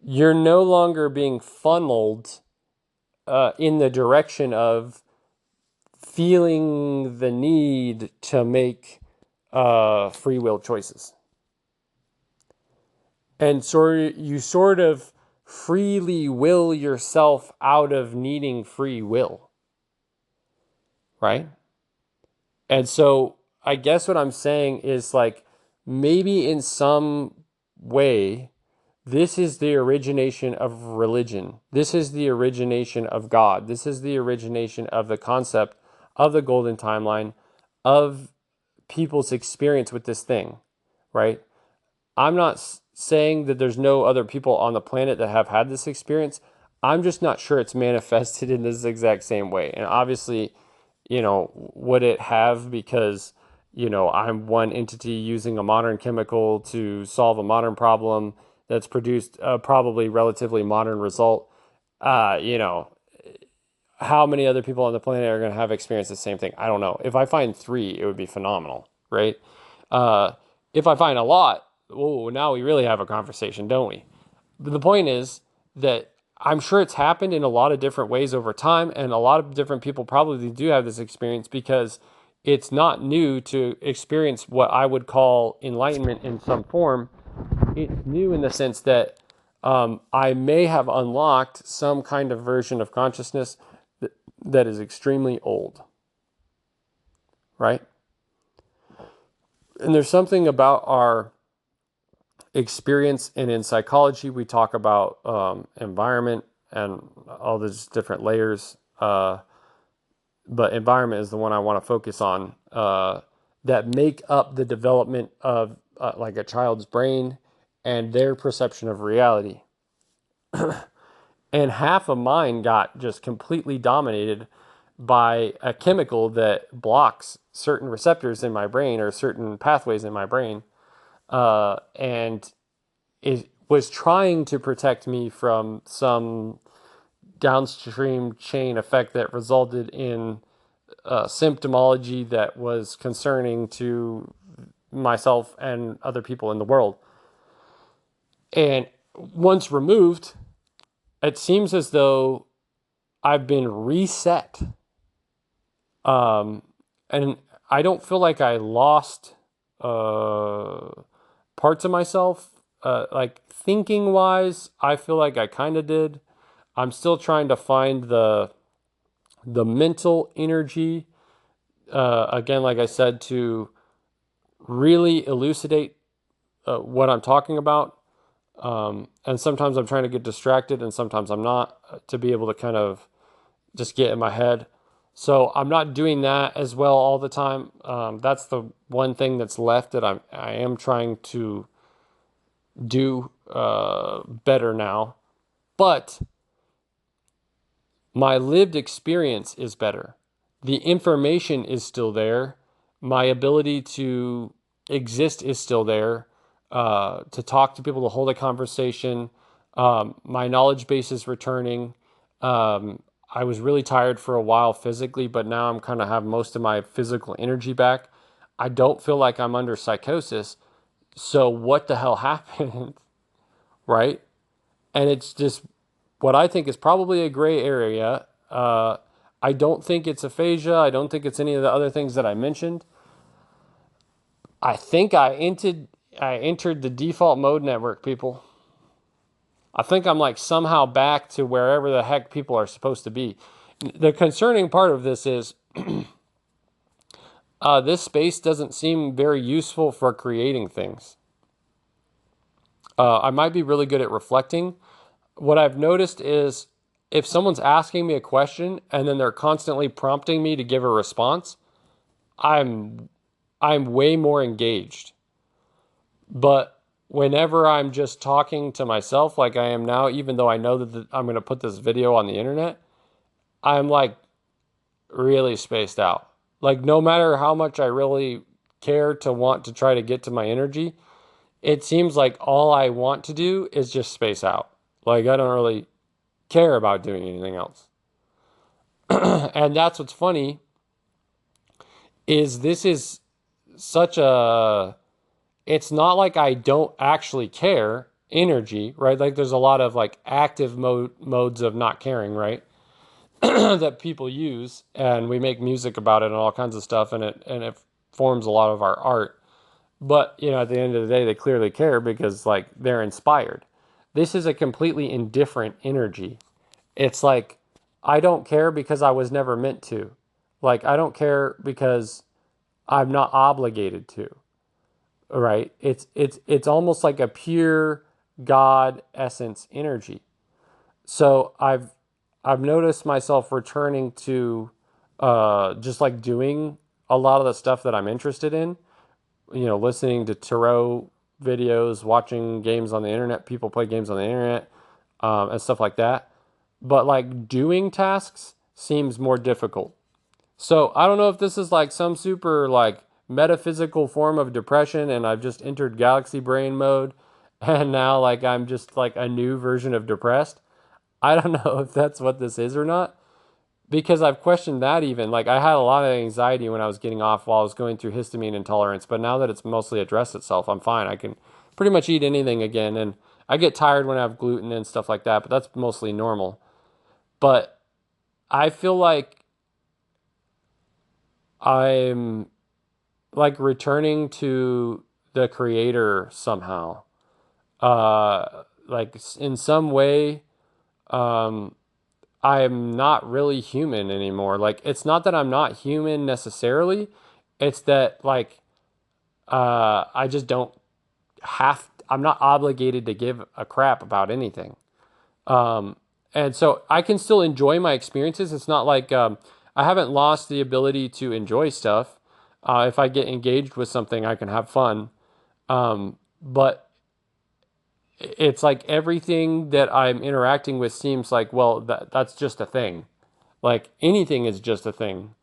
you're no longer being funneled in the direction of feeling the need to make free will choices. And so you sort of freely will yourself out of needing free will, right? And so I guess what I'm saying is like, maybe in some way, this is the origination of religion. This is the origination of God. This is the origination of the concept of the golden timeline, of people's experience with this thing, right? I'm not saying that there's no other people on the planet that have had this experience. I'm just not sure it's manifested in this exact same way. And obviously, would it have, because, I'm one entity using a modern chemical to solve a modern problem that's produced a probably relatively modern result. How many other people on the planet are going to have experienced the same thing? I don't know. If I find 3, it would be phenomenal, right? If I find a lot, oh, now we really have a conversation, don't we? But the point is that I'm sure it's happened in a lot of different ways over time, and a lot of different people probably do have this experience, because it's not new to experience what I would call enlightenment in some form. It's new in the sense that I may have unlocked some kind of version of consciousness that is extremely old, right? And there's something about our experience, and in psychology we talk about environment and all these different layers, but environment is the one I want to focus on, that make up the development of like a child's brain and their perception of reality. And half of mine got just completely dominated by a chemical that blocks certain receptors in my brain, or certain pathways in my brain, and it was trying to protect me from some downstream chain effect that resulted in symptomology that was concerning to myself and other people in the world. And once removed, it seems as though I've been reset. And I don't feel like I lost parts of myself. Like thinking wise, I feel like I kind of did. I'm still trying to find the the mental energy, again, like I said, to really elucidate what I'm talking about. And sometimes I'm trying to get distracted and sometimes I'm not, to be able to kind of just get in my head. So I'm not doing that as well all the time. That's the one thing that's left that I am trying to do better now. But my lived experience is better. The information is still there. My ability to exist is still there. To talk to people, to hold a conversation. My knowledge base is returning. I was really tired for a while physically, but now I'm kind of have most of my physical energy back. I don't feel like I'm under psychosis. So what the hell happened? Right? And it's just what I think is probably a gray area. I don't think it's aphasia. I don't think it's any of the other things that I mentioned. I think I entered the default mode network, people. I think I'm like somehow back to wherever the heck people are supposed to be. The concerning part of this is this space doesn't seem very useful for creating things. I might be really good at reflecting. What I've noticed is if someone's asking me a question and then they're constantly prompting me to give a response, I'm I'm way more engaged. But whenever I'm just talking to myself like I am now, even though I know that I'm going to put this video on the internet, I'm like really spaced out. Like no matter how much I really care to want to try to get to my energy, it seems like all I want to do is just space out. Like I don't really care about doing anything else. And that's what's funny is this is such a it's not like I don't actually care energy, right? Like there's a lot of like active modes of not caring, right? That people use and we make music about it and all kinds of stuff and it forms a lot of our art. But, at the end of the day they clearly care because like they're inspired. This is a completely indifferent energy. It's like I don't care because I was never meant to. Like I don't care because I'm not obligated to. Right? It's almost like a pure God essence energy. So I've noticed myself returning to just like doing a lot of the stuff that I'm interested in. Listening to tarot videos, watching games on the internet, people play games on the internet, and stuff like that. But like doing tasks seems more difficult. So I don't know if this is like some super like metaphysical form of depression and I've just entered galaxy brain mode and now like I'm just like a new version of depressed. I don't know if that's what this is or not because I've questioned that even. Like I had a lot of anxiety when I was getting off while I was going through histamine intolerance, but now that it's mostly addressed itself, I'm fine. I can pretty much eat anything again and I get tired when I have gluten and stuff like that, but that's mostly normal. But I feel like I'm like returning to the creator somehow. Like in some way, um, I'm not really human anymore. Like it's not that I'm not human necessarily. It's that like, I just don't I'm not obligated to give a crap about anything. Um, and so I can still enjoy my experiences. It's not like I haven't lost the ability to enjoy stuff. If I get engaged with something, I can have fun. But it's like everything that I'm interacting with seems like, well, that's just a thing. Like anything is just a thing.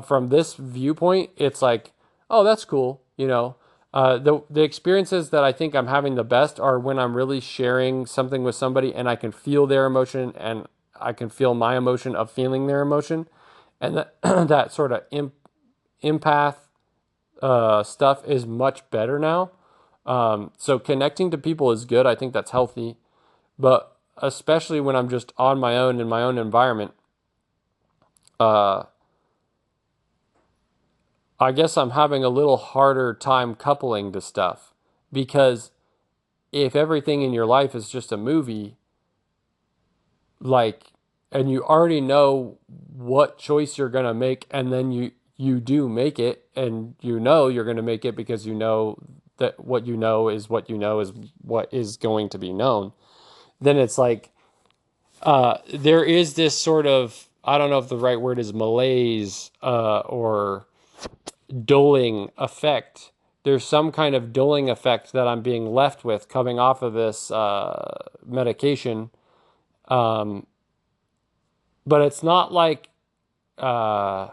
From this viewpoint, it's like, oh, that's cool. The experiences that I think I'm having the best are when I'm really sharing something with somebody and I can feel their emotion and I can feel my emotion of feeling their emotion, and that that sort of empath stuff is much better now. So connecting to people is good. I think that's healthy, but especially when I'm just on my own in my own environment, uh, I guess I'm having a little harder time coupling to stuff because if everything in your life is just a movie, like, and you already know what choice you're going to make, and then you do make it, and you know you're going to make it because you know that what you know is what you know is what is going to be known, then it's like there is this sort of, I don't know if the right word is malaise or dulling effect. There's some kind of dulling effect that I'm being left with coming off of this medication. Um, but it's not like apathy,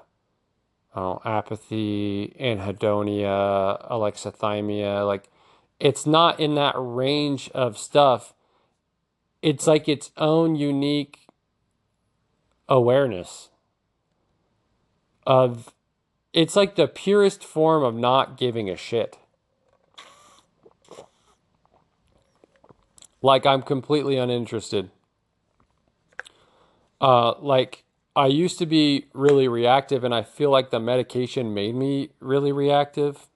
anhedonia, alexithymia. Like, it's not in that range of stuff. It's like its own unique awareness of, it's like the purest form of not giving a shit. Like, I'm completely uninterested. Like, I used to be really reactive, and I feel like the medication made me really reactive.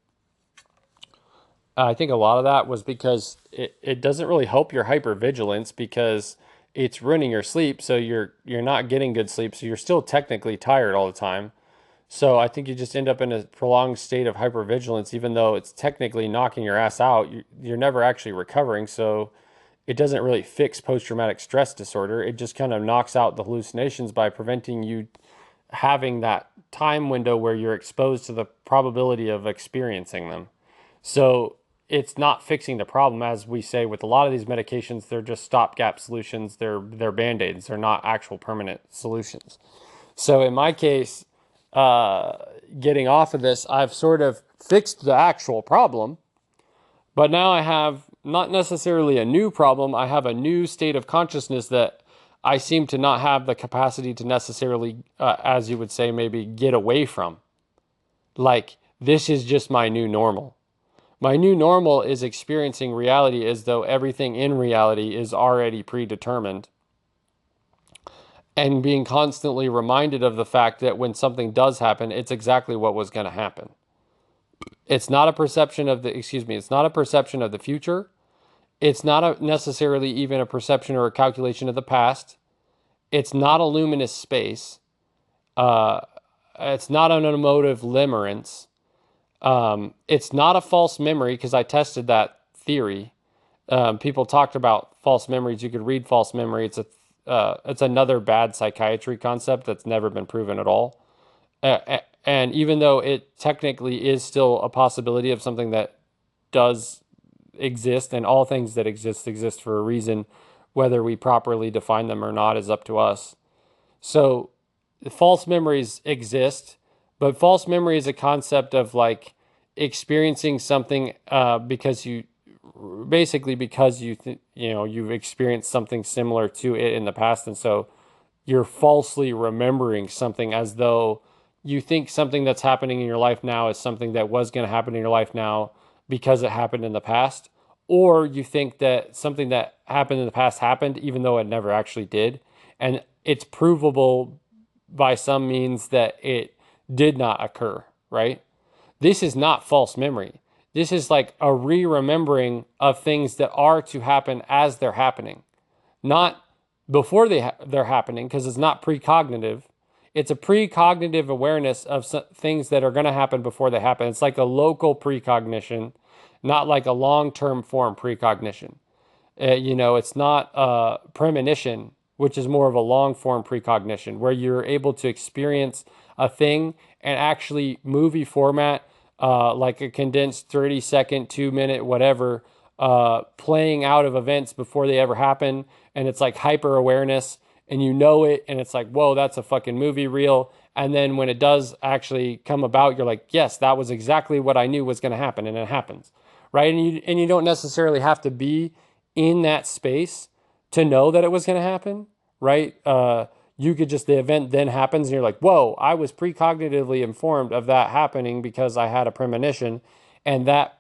I think a lot of that was because it doesn't really help your hypervigilance because it's ruining your sleep, so you're not getting good sleep, so you're still technically tired all the time. So I think you just end up in a prolonged state of hypervigilance, even though it's technically knocking your ass out. You're never actually recovering, so it doesn't really fix post-traumatic stress disorder. It just kind of knocks out the hallucinations by preventing you having that time window where you're exposed to the probability of experiencing them. So it's not fixing the problem, as we say with a lot of these medications. They're just stopgap solutions. They're band-aids. They're not actual permanent solutions. So in my case, getting off of this, I've sort of fixed the actual problem, but now I have not necessarily a new problem. I have a new state of consciousness that I seem to not have the capacity to necessarily, as you would say, maybe get away from. Like, this is just my new normal. My new normal is experiencing reality as though everything in reality is already predetermined, and being constantly reminded of the fact that when something does happen, it's exactly what was going to happen. It's not a perception of it's not a perception of the future. It's not necessarily even a perception or a calculation of the past. It's not a luminous space. It's not an emotive limerence. It's not a false memory, because I tested that theory. People talked about false memories. You could read false memory. It's another bad psychiatry concept that's never been proven at all. And even though it technically is still a possibility of something that does exist, and all things that exist for a reason, whether we properly define them or not is up to us. So false memories exist, but false memory is a concept of like experiencing something because you've experienced something similar to it in the past, and so you're falsely remembering something as though you think something that's happening in your life now is something that was going to happen in your life now because it happened in the past, or you think that something that happened in the past happened even though it never actually did, and it's provable by some means that it did not occur, right? This is not false memory. This is like a re-remembering of things that are to happen as they're happening, not before they're happening, because it's not precognitive. It's a precognitive awareness of things that are going to happen before they happen. It's like a local precognition, not like a long-term form precognition. It's not a premonition, which is more of a long-form precognition, where you're able to experience a thing and actually movie format, like a condensed 30-second, 2-minute, whatever, playing out of events before they ever happen. And it's like hyper awareness, and you know it, and it's like, whoa, that's a fucking movie reel. And then when it does actually come about, you're like, yes, that was exactly what I knew was going to happen, and it happens, right? And you don't necessarily have to be in that space to know that it was going to happen, right? You could just, the event then happens, and you're like, whoa, I was precognitively informed of that happening because I had a premonition. And that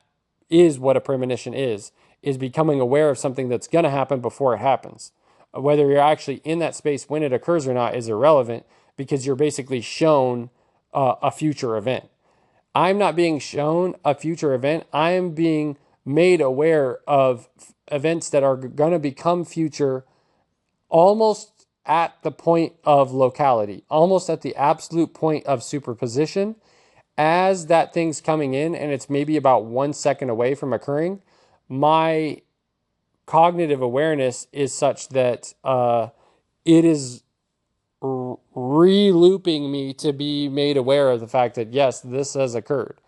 is what a premonition is becoming aware of something that's going to happen before it happens. Whether you're actually in that space when it occurs or not is irrelevant, because you're basically shown a future event. I'm not being shown a future event. I am being made aware of events that are going to become future almost at the point of locality, almost at the absolute point of superposition. As that thing's coming in and it's maybe about 1 second away from occurring, my cognitive awareness is such that it is re-looping me to be made aware of the fact that, yes, this has occurred.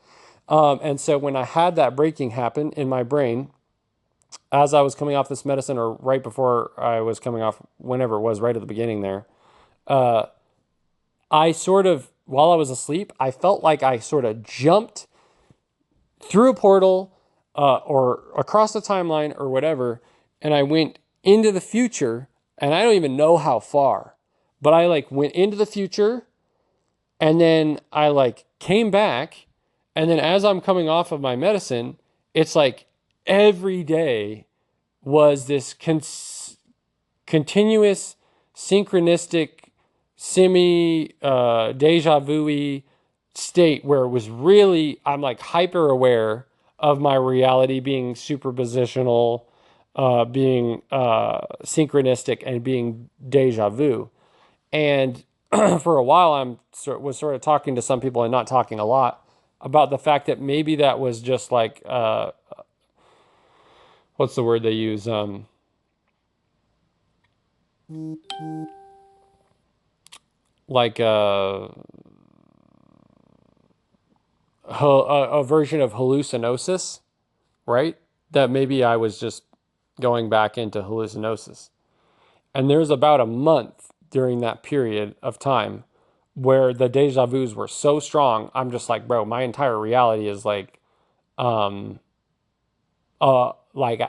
And so when I had that breaking happen in my brain, as I was coming off this medicine, or right before I was coming off, whenever it was, right at the beginning there, I sort of, while I was asleep, I felt like I sort of jumped through a portal or across the timeline or whatever, and I went into the future, and I don't even know how far, but I like went into the future, and then I like came back, and then as I'm coming off of my medicine, it's like every day was this continuous synchronistic semi deja vu state where it was really, I'm like hyper aware of my reality being superpositional, being synchronistic, and being deja vu. And for a while was sort of talking to some people and not talking a lot about the fact that maybe that was just like what's the word they use, like a version of hallucinosis, right? That maybe I was just going back into hallucinosis. And there's about a month during that period of time where the deja vus were so strong. I'm just like, bro, my entire reality is like an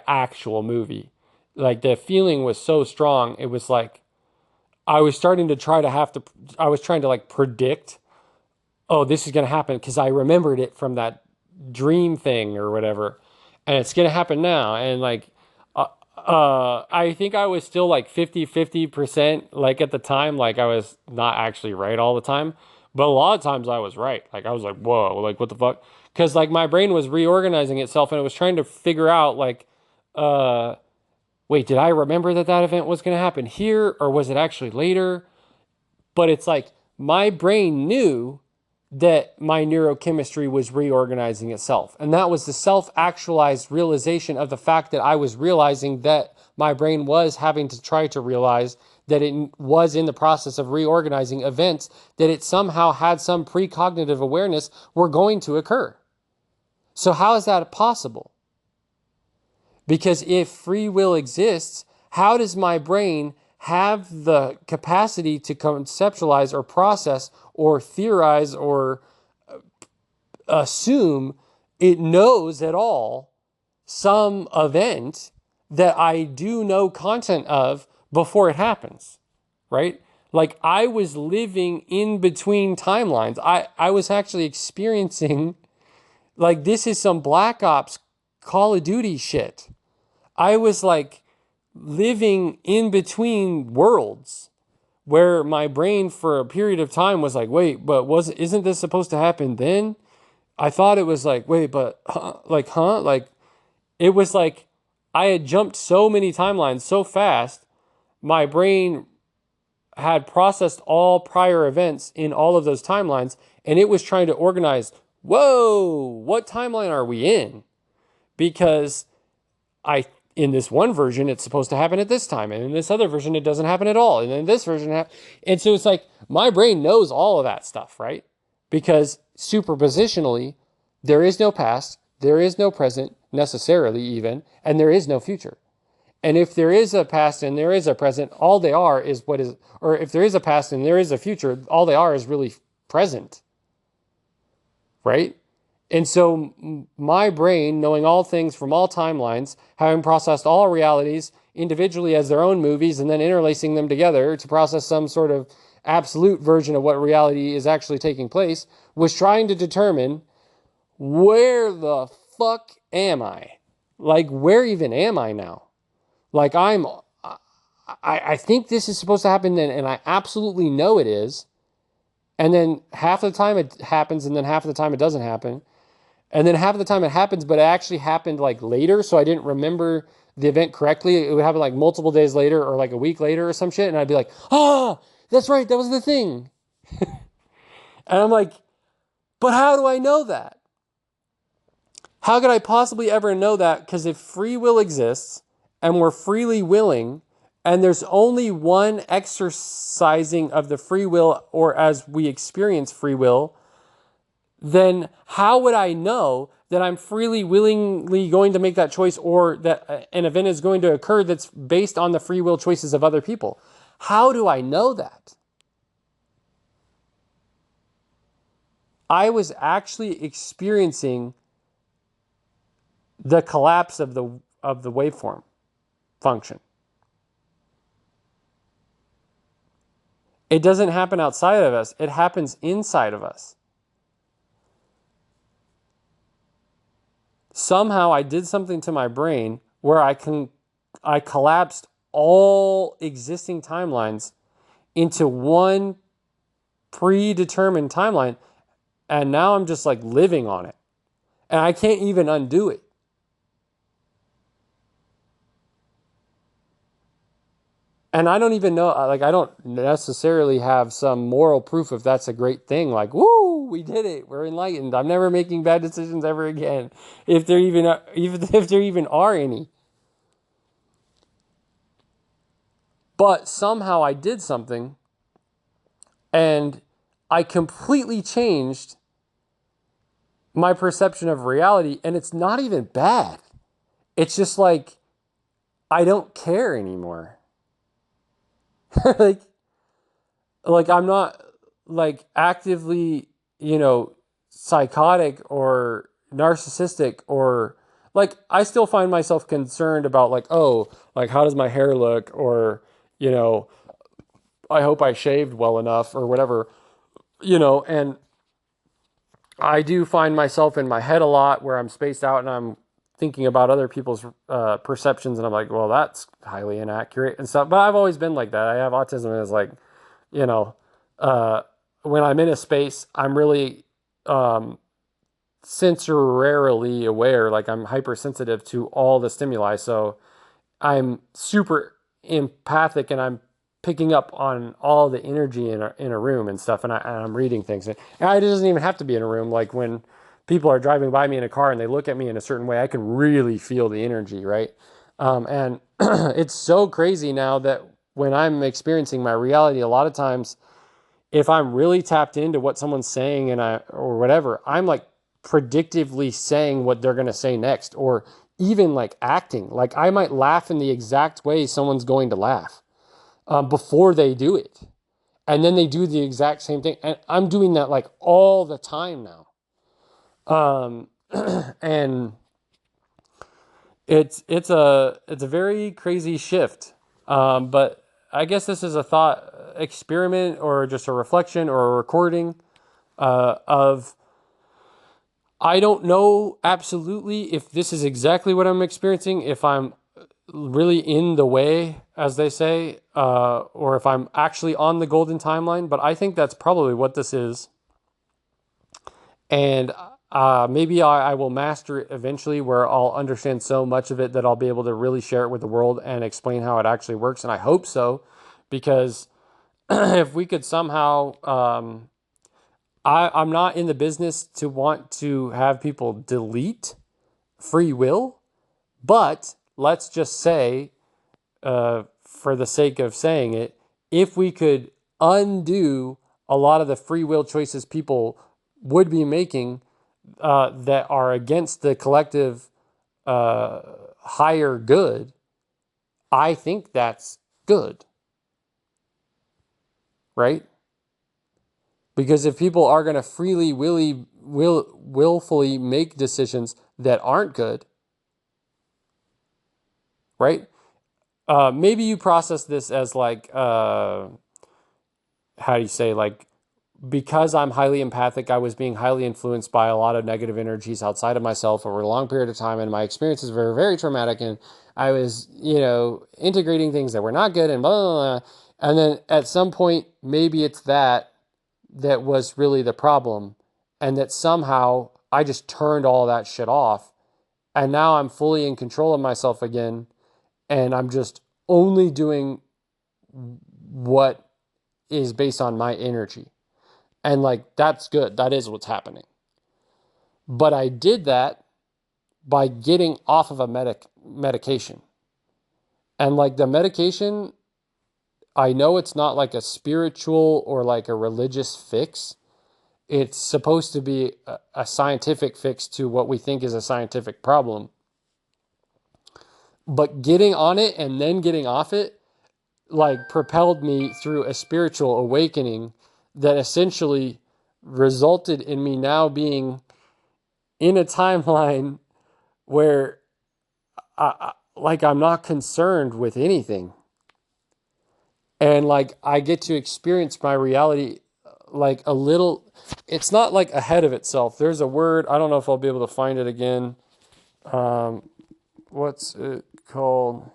actual movie. Like the feeling was so strong. It was like I was starting to I was trying to like predict, oh, this is going to happen because I remembered it from that dream thing or whatever. And it's going to happen now. And like, I think I was still like 50% like at the time, like I was not actually right all the time, but a lot of times I was right. Like I was like, whoa, like what the fuck? Cause like my brain was reorganizing itself and it was trying to figure out like, wait, did I remember that event was going to happen here or was it actually later? But it's like my brain knew that my neurochemistry was reorganizing itself. And that was the self-actualized realization of the fact that I was realizing that my brain was having to try to realize that it was in the process of reorganizing events that it somehow had some precognitive awareness were going to occur. So how is that possible? Because if free will exists, how does my brain have the capacity to conceptualize or process or theorize or assume it knows at all some event that I do know content of before it happens, right? Like I was living in between timelines. I was actually experiencing, like this is some Black Ops Call of Duty shit. I was like living in between worlds where my brain for a period of time was like, wait, but isn't this supposed to happen then? I thought it was like, wait, but like it was like I had jumped so many timelines so fast, my brain had processed all prior events in all of those timelines, and it was trying to organize, whoa, what timeline are we in? Because in this one version, it's supposed to happen at this time. And in this other version, it doesn't happen at all. And in this version, and so it's like, my brain knows all of that stuff, right? Because superpositionally, there is no past, there is no present, necessarily even, and there is no future. And if there is a past and there is a present, all they are is what is, or if there is a past and there is a future, all they are is really present, right? And so my brain, knowing all things from all timelines, having processed all realities individually as their own movies and then interlacing them together to process some sort of absolute version of what reality is actually taking place, was trying to determine, where the fuck am I? Like, where even am I now? Like, I think this is supposed to happen then, and I absolutely know it is. And then half of the time it happens, and then half of the time it doesn't happen. And then half of the time it happens, but it actually happened like later, so I didn't remember the event correctly, it would happen like multiple days later or like a week later or some shit. And I'd be like, ah, that's right. That was the thing. And I'm like, but how do I know that? How could I possibly ever know that? Because if free will exists and we're freely willing, and there's only one exercising of the free will, or as we experience free will, then how would I know that I'm freely, willingly going to make that choice, or that an event is going to occur that's based on the free will choices of other people? How do I know that? I was actually experiencing the collapse of the waveform function. It doesn't happen outside of us. It happens inside of us. Somehow I did something to my brain where I collapsed all existing timelines into one predetermined timeline, and now I'm just like living on it. And I can't even undo it. And I don't even know, like, I don't necessarily have some moral proof if that's a great thing. Like, woo, we did it. We're enlightened. I'm never making bad decisions ever again. If there even are any. But somehow I did something and I completely changed my perception of reality. And it's not even bad. It's just like, I don't care anymore. like I'm not like actively, psychotic or narcissistic, or like I still find myself concerned about like, oh, like how does my hair look, or I hope I shaved well enough or whatever, and I do find myself in my head a lot where I'm spaced out and I'm thinking about other people's perceptions, and I'm like, well, that's highly inaccurate and stuff. But I've always been like that. I have autism, and it's like, you know, uh, when I'm in a space, I'm really sensorily aware. Like I'm hypersensitive to all the stimuli, so I'm super empathic, and I'm picking up on all the energy in a room and stuff, and I'm reading things. And it doesn't even have to be in a room. Like when people are driving by me in a car and they look at me in a certain way, I can really feel the energy, right? And it's so crazy now that when I'm experiencing my reality, a lot of times, if I'm really tapped into what someone's saying or whatever, I'm like predictively saying what they're going to say next, or even like acting. Like I might laugh in the exact way someone's going to laugh before they do it. And then they do the exact same thing. And I'm doing that like all the time now. And it's a very crazy shift. But I guess this is a thought experiment, or just a reflection, or a recording of, I don't know absolutely if this is exactly what I'm experiencing, if I'm really in the way, as they say, or if I'm actually on the golden timeline, but I think that's probably what this is. And maybe I will master it eventually, where I'll understand so much of it that I'll be able to really share it with the world and explain how it actually works. And I hope so, because if we could somehow, I'm not in the business to want to have people delete free will, but let's just say, for the sake of saying it, if we could undo a lot of the free will choices people would be making that are against the collective higher good, I think that's good, right? Because if people are going to freely, willfully make decisions that aren't good, right? Maybe you process this as like, how do you say, like, because I'm highly empathic, I was being highly influenced by a lot of negative energies outside of myself over a long period of time, and my experiences were very traumatic, and I was, integrating things that were not good, and blah, blah, blah. And then at some point, maybe it's that was really the problem, and that somehow I just turned all that shit off, and now I'm fully in control of myself again, and I'm just only doing what is based on my energy. And like, that's good. That is what's happening. But I did that by getting off of a medication. And like the medication, I know it's not like a spiritual or like a religious fix. It's supposed to be a scientific fix to what we think is a scientific problem. But getting on it and then getting off it, like, propelled me through a spiritual awakening that essentially resulted in me now being in a timeline where I'm not concerned with anything. And like, I get to experience my reality like a little, it's not like ahead of itself. There's a word, I don't know if I'll be able to find it again. What's it called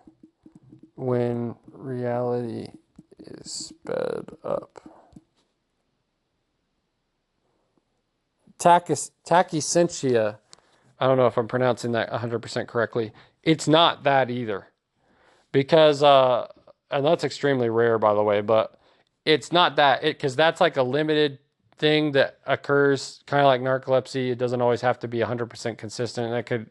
when reality is sped up? Tachysentia. I don't know if I'm pronouncing that 100% correctly. It's not that either. Because, and that's extremely rare, by the way, but it's not that, because that's like a limited thing that occurs, kind of like narcolepsy. It doesn't always have to be 100% consistent. That could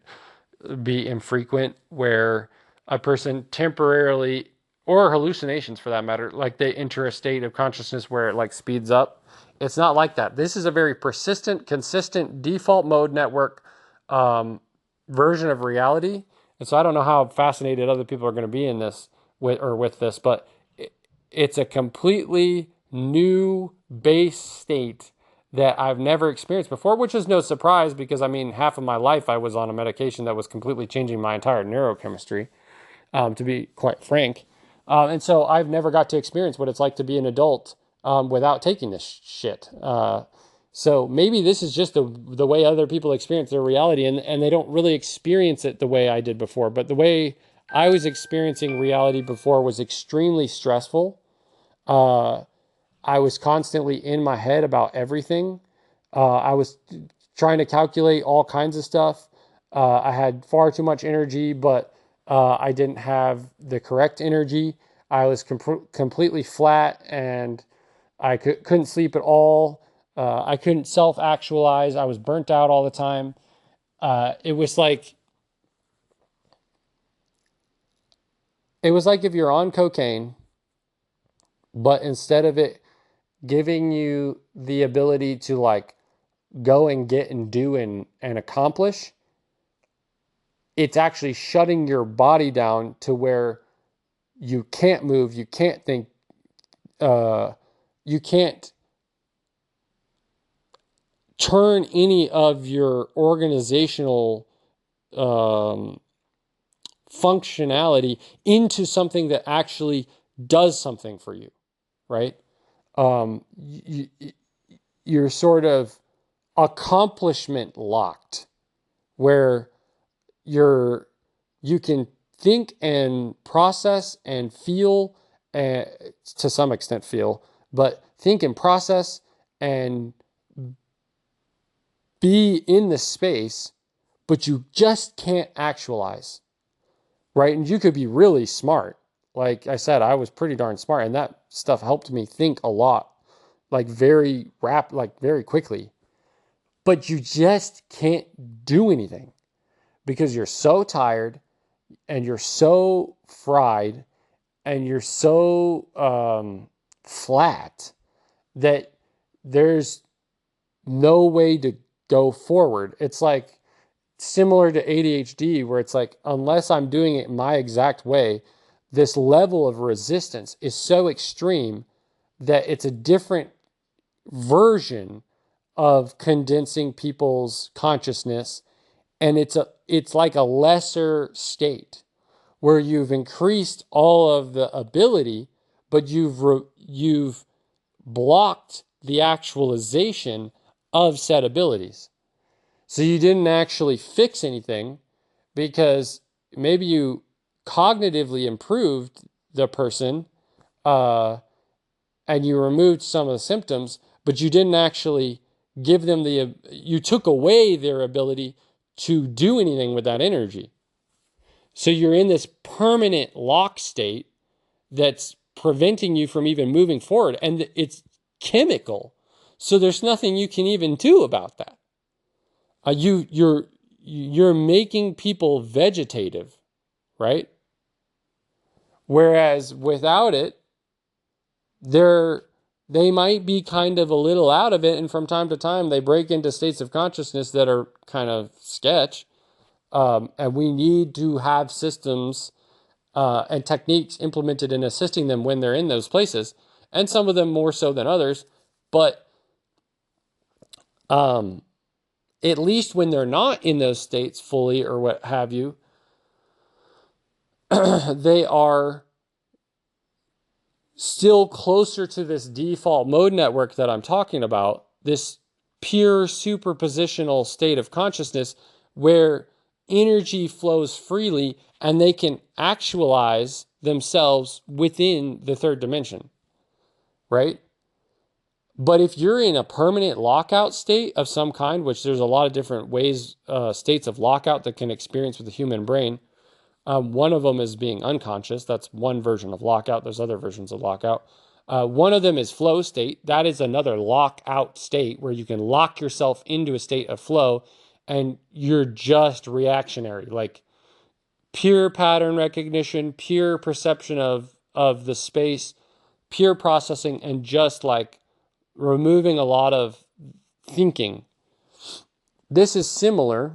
be infrequent, where a person temporarily, or hallucinations for that matter, like they enter a state of consciousness where it like speeds up. It's not like that. This is a very persistent, consistent default mode network version of reality. And so I don't know how fascinated other people are going to be in this with this, but it's a completely new base state that I've never experienced before, which is no surprise because, I mean, half of my life I was on a medication that was completely changing my entire neurochemistry, to be quite frank. And so I've never got to experience what it's like to be an adult without taking this shit. So maybe this is just the way other people experience their reality, and they don't really experience it the way I did before. But the way I was experiencing reality before was extremely stressful. I was constantly in my head about everything. I was trying to calculate all kinds of stuff. I had far too much energy, but I didn't have the correct energy. I was completely flat, and I couldn't sleep at all. I couldn't self-actualize. I was burnt out all the time. It was like if you're on cocaine, but instead of it giving you the ability to like go and get and do and accomplish, it's actually shutting your body down to where you can't move, you can't think, you can't turn any of your organizational functionality into something that actually does something for you, right? You're sort of accomplishment locked, where you can think and process and feel, to some extent feel, but think and process and be in the space, but you just can't actualize, right? And you could be really smart. Like I said, I was pretty darn smart, and that stuff helped me think a lot, like very quickly. But you just can't do anything because you're so tired and you're so fried and you're so flat that there's no way to go forward. It's like similar to ADHD, where it's like, unless I'm doing it my exact way, this level of resistance is so extreme that it's a different version of condensing people's consciousness, and it's like a lesser state where you've increased all of the ability, but you've blocked the actualization of said abilities. So you didn't actually fix anything, because maybe you cognitively improved the person, and you removed some of the symptoms, but you didn't actually give them you took away their ability to do anything with that energy. So you're in this permanent lock state that's preventing you from even moving forward. And it's chemical. So there's nothing you can even do about that. You're making people vegetative, right? Whereas without it, they might be kind of a little out of it, and from time to time they break into states of consciousness that are kind of sketch. And we need to have systems and techniques implemented in assisting them when they're in those places, and some of them more so than others. But at least when they're not in those states fully or what have you, they are still closer to this default mode network that I'm talking about, this pure superpositional state of consciousness where energy flows freely and they can actualize themselves within the third dimension, right? But if you're in a permanent lockout state of some kind, which there's a lot of different ways, states of lockout that can experience with the human brain. One of them is being unconscious. That's one version of lockout. There's other versions of lockout. One of them is flow state. That is another lockout state where you can lock yourself into a state of flow and you're just reactionary, like pure pattern recognition, pure perception of the space, pure processing, and just like removing a lot of thinking. This is similar,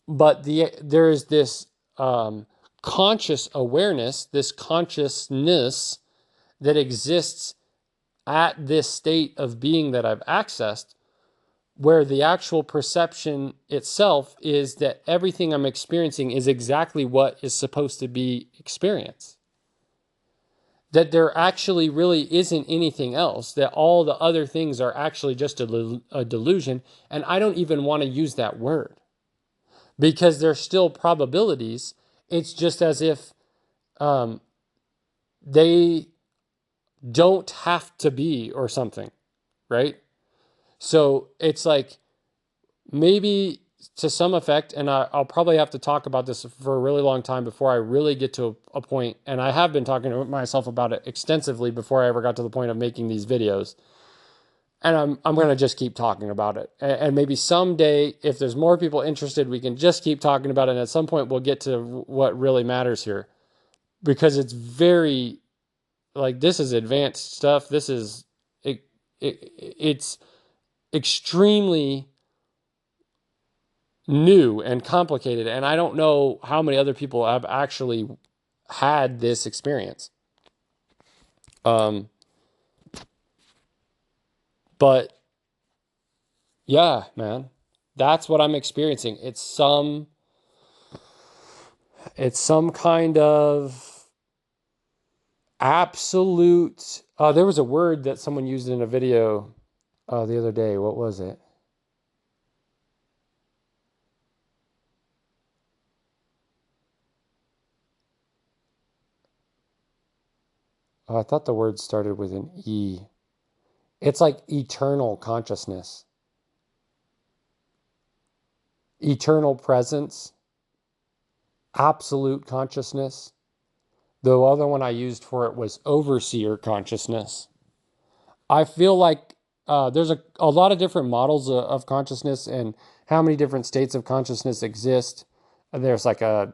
but there is this conscious awareness, this consciousness that exists at this state of being that I've accessed, where the actual perception itself is that everything I'm experiencing is exactly what is supposed to be experienced. That there actually really isn't anything else, that all the other things are actually just a delusion, and I don't even want to use that word. Because there's still probabilities. It's just as if they don't have to be or something, right? So it's like maybe to some effect, and I'll probably have to talk about this for a really long time before I really get to a point, and I have been talking to myself about it extensively before I ever got to the point of making these videos. And I'm going to just keep talking about it. And maybe someday, if there's more people interested, we can just keep talking about it. And at some point, we'll get to what really matters here. Because it's very, like, this is advanced stuff. This is, it's extremely new and complicated. And I don't know how many other people have actually had this experience. But yeah, man, that's what I'm experiencing. It's some kind of absolute. There was a word that someone used in a video the other day. What was it? I thought the word started with an E. It's like eternal consciousness, eternal presence, absolute consciousness. The other one I used for it was overseer consciousness. I feel like there's a lot of different models of consciousness and how many different states of consciousness exist. There's like a,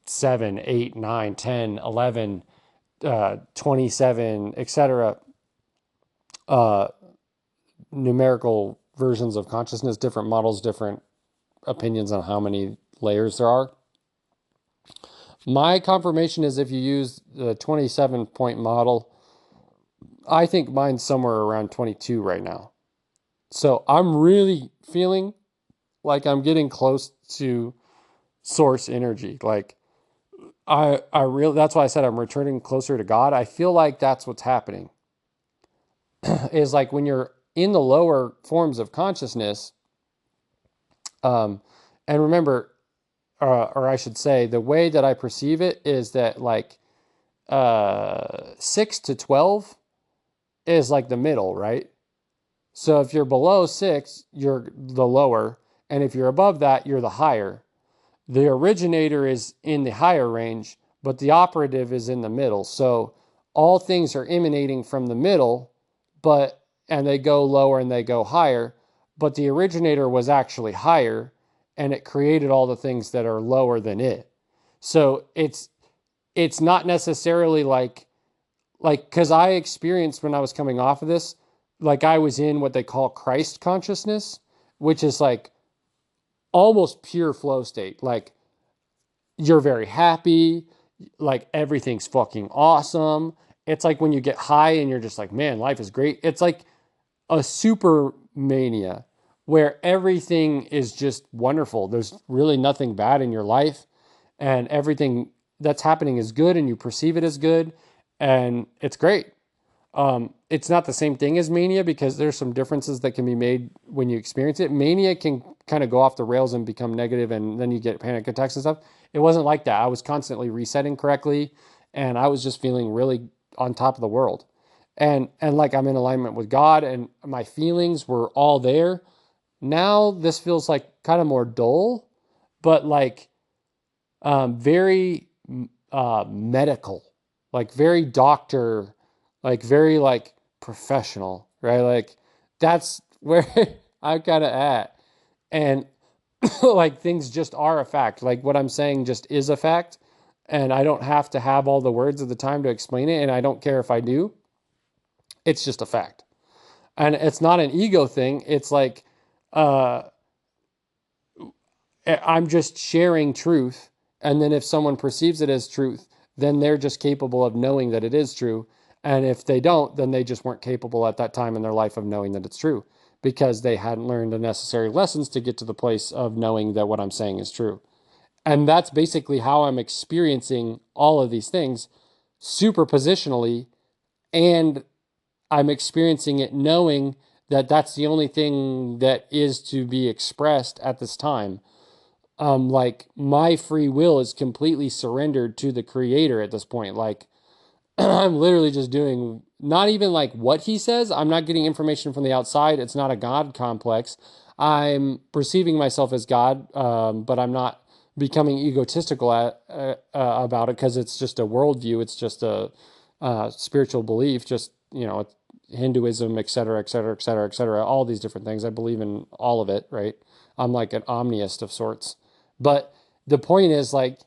7, 8, 9, 10, 11, 27, etc. Numerical versions of consciousness, different models, different opinions on how many layers there are. My confirmation is if you use the 27-point model, I think mine's somewhere around 22 right now. So I'm really feeling like I'm getting close to source energy. Like I really, that's why I said I'm returning closer to God. I feel like that's what's happening. Is like when you're in the lower forms of consciousness, and remember, or I should say, the way that I perceive it is that like 6 to 12 is like the middle, right? So if you're below 6, you're the lower, and if you're above that, you're the higher. The originator is in the higher range, but the operative is in the middle. So all things are emanating from the middle, and they go lower and they go higher, but the originator was actually higher and it created all the things that are lower than it. So it's not necessarily like because I experienced when I was coming off of this, like I was in what they call Christ consciousness, which is like almost pure flow state. Like you're very happy, like everything's fucking awesome. It's like when you get high and you're just like, man, life is great. It's like a super mania where everything is just wonderful. There's really nothing bad in your life, and everything that's happening is good, and you perceive it as good, and it's great. It's not the same thing as mania because there's some differences that can be made when you experience it. Mania can kind of go off the rails and become negative, and then you get panic attacks and stuff. It wasn't like that. I was constantly resetting correctly, and I was just feeling really on top of the world. And like I'm in alignment with God, and my feelings were all there. Now this feels like kind of more dull, but like very medical, like very doctor, like very like professional, right? Like that's where I'm kind of at. And like things just are a fact. Like what I'm saying just is a fact. And I don't have to have all the words at the time to explain it. And I don't care if I do. It's just a fact. And it's not an ego thing. It's like, uh, I'm just sharing truth. And then if someone perceives it as truth, then they're just capable of knowing that it is true. And if they don't, then they just weren't capable at that time in their life of knowing that it's true because they hadn't learned the necessary lessons to get to the place of knowing that what I'm saying is true. And that's basically how I'm experiencing all of these things superpositionally. And I'm experiencing it knowing that that's the only thing that is to be expressed at this time. Like my free will is completely surrendered to the creator at this point. Like I'm literally just doing not even like what he says. I'm not getting information from the outside. It's not a God complex. I'm perceiving myself as God, but I'm not becoming egotistical about it because it's just a worldview. It's just a spiritual belief. Just Hinduism, et cetera, et cetera, et cetera, et cetera. All these different things. I believe in all of it. Right. I'm like an omniist of sorts. But the point is like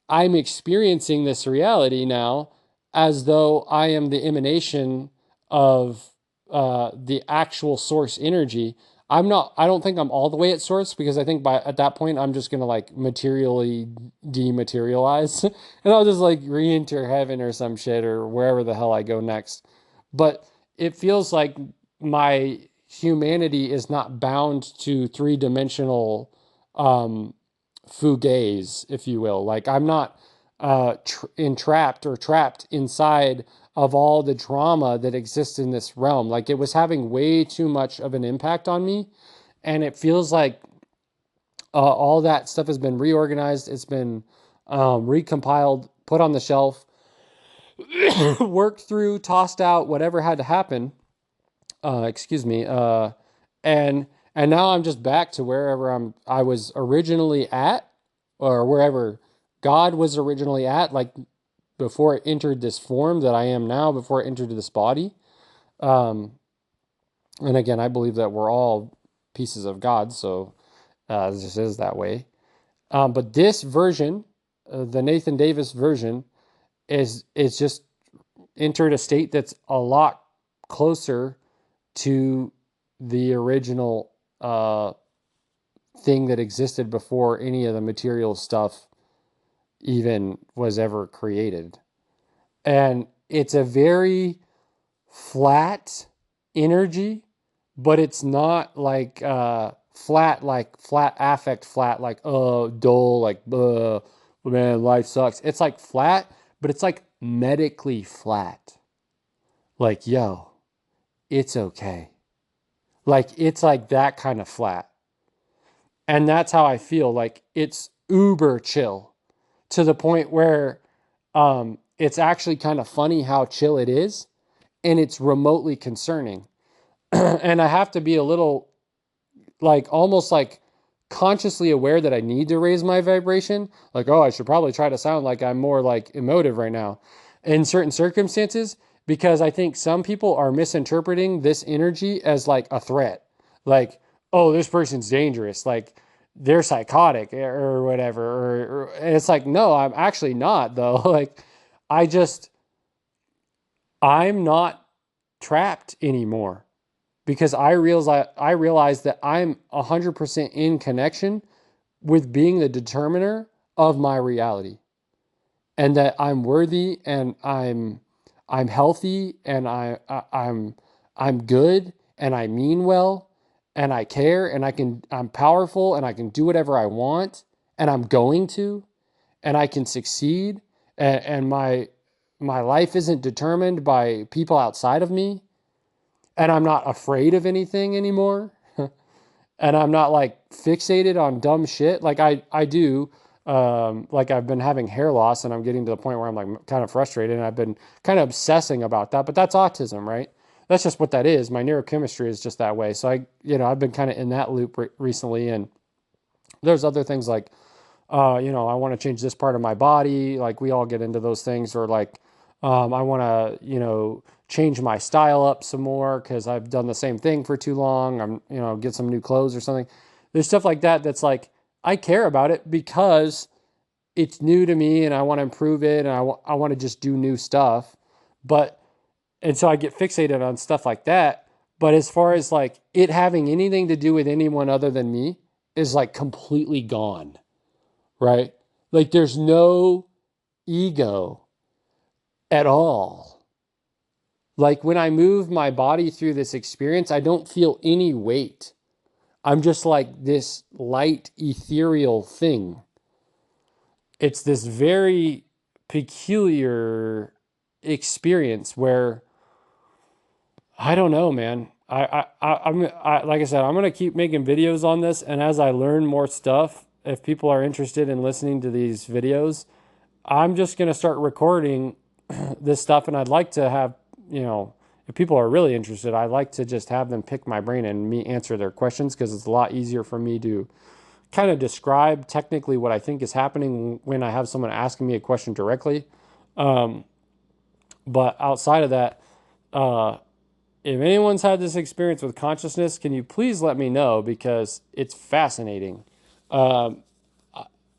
I'm experiencing this reality now as though I am the emanation of the actual source energy. I'm not, I don't think I'm all the way at source because I think at that point, I'm just going to like materially dematerialize and I'll just like re-enter heaven or some shit or wherever the hell I go next. But it feels like my humanity is not bound to three-dimensional fugaze, if you will. Like I'm not entrapped or trapped inside of all the drama that exists in this realm. Like it was having way too much of an impact on me. And it feels like all that stuff has been reorganized. It's been recompiled, put on the shelf, worked through, tossed out, whatever had to happen. Excuse me. And and now I'm just back to wherever I was originally at, or wherever God was originally at, like before it entered this form that I am now, before it entered this body. Um, and again, I believe that we're all pieces of God, so it just is that way. But this version, the Nathan Davis version, is just entered a state that's a lot closer to the original thing that existed before any of the material stuff even was ever created. And it's a very flat energy, but it's not like flat affect, flat like dull, like man, life sucks. It's like flat, but it's like medically flat. Like, yo, it's okay. Like it's like that kind of flat. And that's how I feel. Like it's uber chill to the point where it's actually kind of funny how chill it is, and it's remotely concerning. And I have to be a little like almost like consciously aware that I need to raise my vibration. Like, oh, I should probably try to sound like I'm more like emotive right now in certain circumstances, because I think some people are misinterpreting this energy as like a threat. Like, oh, this person's dangerous. Like, they're psychotic or whatever. And it's like, no, I'm actually not though. Like, I just, I'm not trapped anymore because I realize that I'm 100% in connection with being the determiner of my reality, and that I'm worthy, and I'm healthy, and I'm good, and I mean well, and I care, and I'm powerful, and I can do whatever I want, and I'm going to, and I can succeed, and my life isn't determined by people outside of me, and I'm not afraid of anything anymore. And I'm not like fixated on dumb shit. Like I do, like I've been having hair loss, and I'm getting to the point where I'm like kind of frustrated, and I've been kind of obsessing about that, but that's autism, right? That's just what that is. My neurochemistry is just that way. So I've been kind of in that loop recently, and there's other things like, I want to change this part of my body. Like we all get into those things, or like, I want to, change my style up some more because I've done the same thing for too long. Get some new clothes or something. There's stuff like that that's like, I care about it because it's new to me and I want to improve it, and I want to just do new stuff. And so I get fixated on stuff like that. But as far as like it having anything to do with anyone other than me is like completely gone, right? Like there's no ego at all. Like when I move my body through this experience, I don't feel any weight. I'm just like this light, ethereal thing. It's this very peculiar experience where I don't know, man. Like I said, I'm gonna keep making videos on this, and as I learn more stuff, if people are interested in listening to these videos, I'm just gonna start recording this stuff, and I'd like to have, if people are really interested, I'd like to just have them pick my brain and me answer their questions, because it's a lot easier for me to kind of describe technically what I think is happening when I have someone asking me a question directly. But outside of that, if anyone's had this experience with consciousness, can you please let me know, because it's fascinating. Like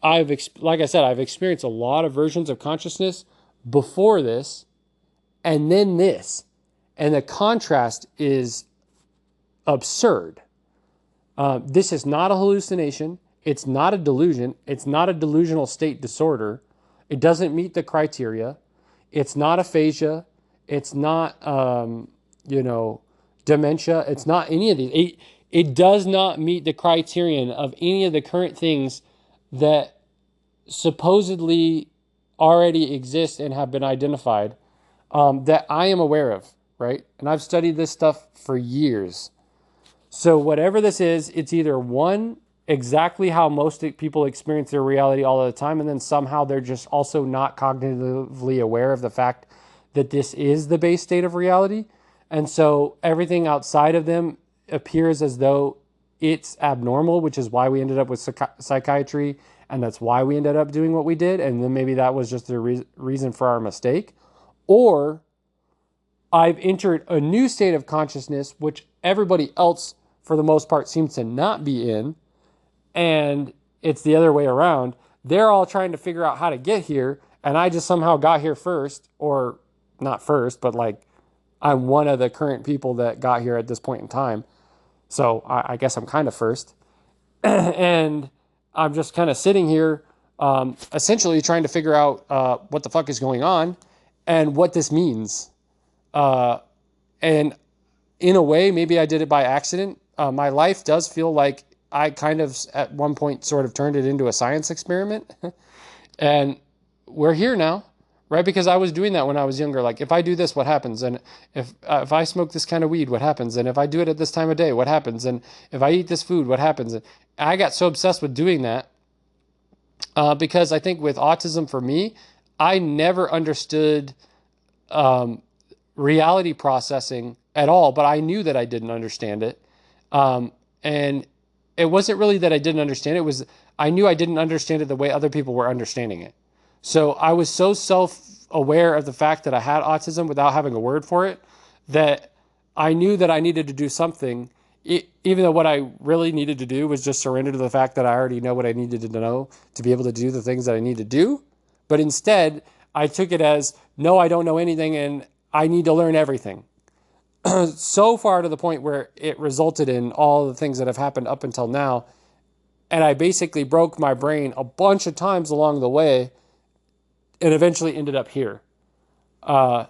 I said, I've experienced a lot of versions of consciousness before this, and then this, and the contrast is absurd. This is not a hallucination. It's not a delusion. It's not a delusional state disorder. It doesn't meet the criteria. It's not aphasia. It's not, dementia. It's not any of these. It does not meet the criterion of any of the current things that supposedly already exist and have been identified, that I am aware of, right? And I've studied this stuff for years. So whatever this is, it's either one, exactly how most people experience their reality all the time, and then somehow they're just also not cognitively aware of the fact that this is the base state of reality. And so everything outside of them appears as though it's abnormal, which is why we ended up with psychiatry, and that's why we ended up doing what we did. And then maybe that was just the reason for our mistake. Or I've entered a new state of consciousness, which everybody else, for the most part, seems to not be in, and it's the other way around. They're all trying to figure out how to get here, and I just somehow got here first, or not first, but like I'm one of the current people that got here at this point in time. So I guess I'm kind of first. And I'm just kind of sitting here, essentially trying to figure out what the fuck is going on and what this means. And in a way, maybe I did it by accident. My life does feel like I kind of at one point sort of turned it into a science experiment. And we're here now, right? Because I was doing that when I was younger. Like, if I do this, what happens? And if I smoke this kind of weed, what happens? And if I do it at this time of day, what happens? And if I eat this food, what happens? And I got so obsessed with doing that because I think with autism for me, I never understood reality processing at all, but I knew that I didn't understand it. And it wasn't really that I didn't understand it. It was I knew I didn't understand it the way other people were understanding it. So I was so self-aware of the fact that I had autism without having a word for it that I knew that I needed to do something, even though what I really needed to do was just surrender to the fact that I already know what I needed to know to be able to do the things that I need to do. But instead, I took it as, no, I don't know anything and I need to learn everything. So far to the point where it resulted in all the things that have happened up until now. And I basically broke my brain a bunch of times along the way and eventually ended up here. Uh,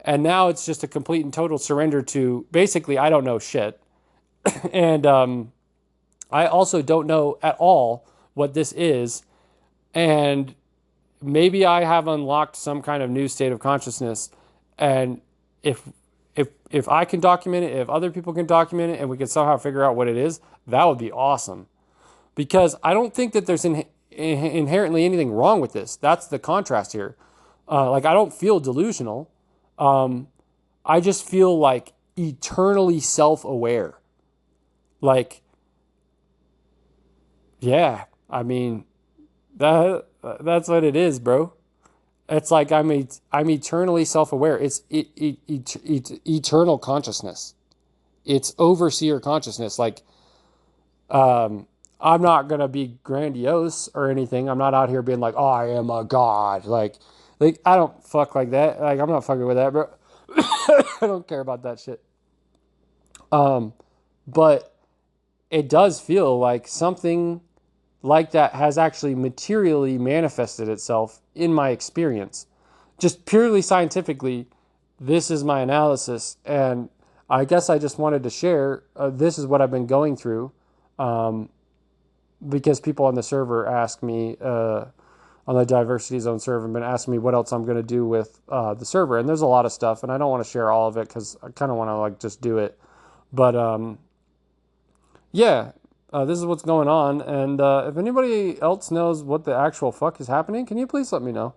and now it's just a complete and total surrender to basically, I don't know shit. And I also don't know at all what this is. And maybe I have unlocked some kind of new state of consciousness. And if I can document it, if other people can document it, and we can somehow figure out what it is, that would be awesome. Because I don't think that there's inherently anything wrong with this. That's the contrast here. Like, I don't feel delusional. I just feel like eternally self-aware. Like, yeah, I mean, that's what it is, bro. It's like I'm eternally self-aware. It's eternal consciousness. It's overseer consciousness. Like, I'm not gonna be grandiose or anything. I'm not out here being like, oh, I am a god. Like I don't fuck like that. Like, I'm not fucking with that, bro. I don't care about that shit. But it does feel like something like that has actually materially manifested itself in my experience. Just purely scientifically, this is my analysis. And I guess I just wanted to share this is what I've been going through. Because people on the server ask me, on the Diversity Zone server, have been asking me what else I'm going to do with the server. And there's a lot of stuff, and I don't want to share all of it because I kind of want to like just do it. But yeah, this is what's going on. And if anybody else knows what the actual fuck is happening, can you please let me know?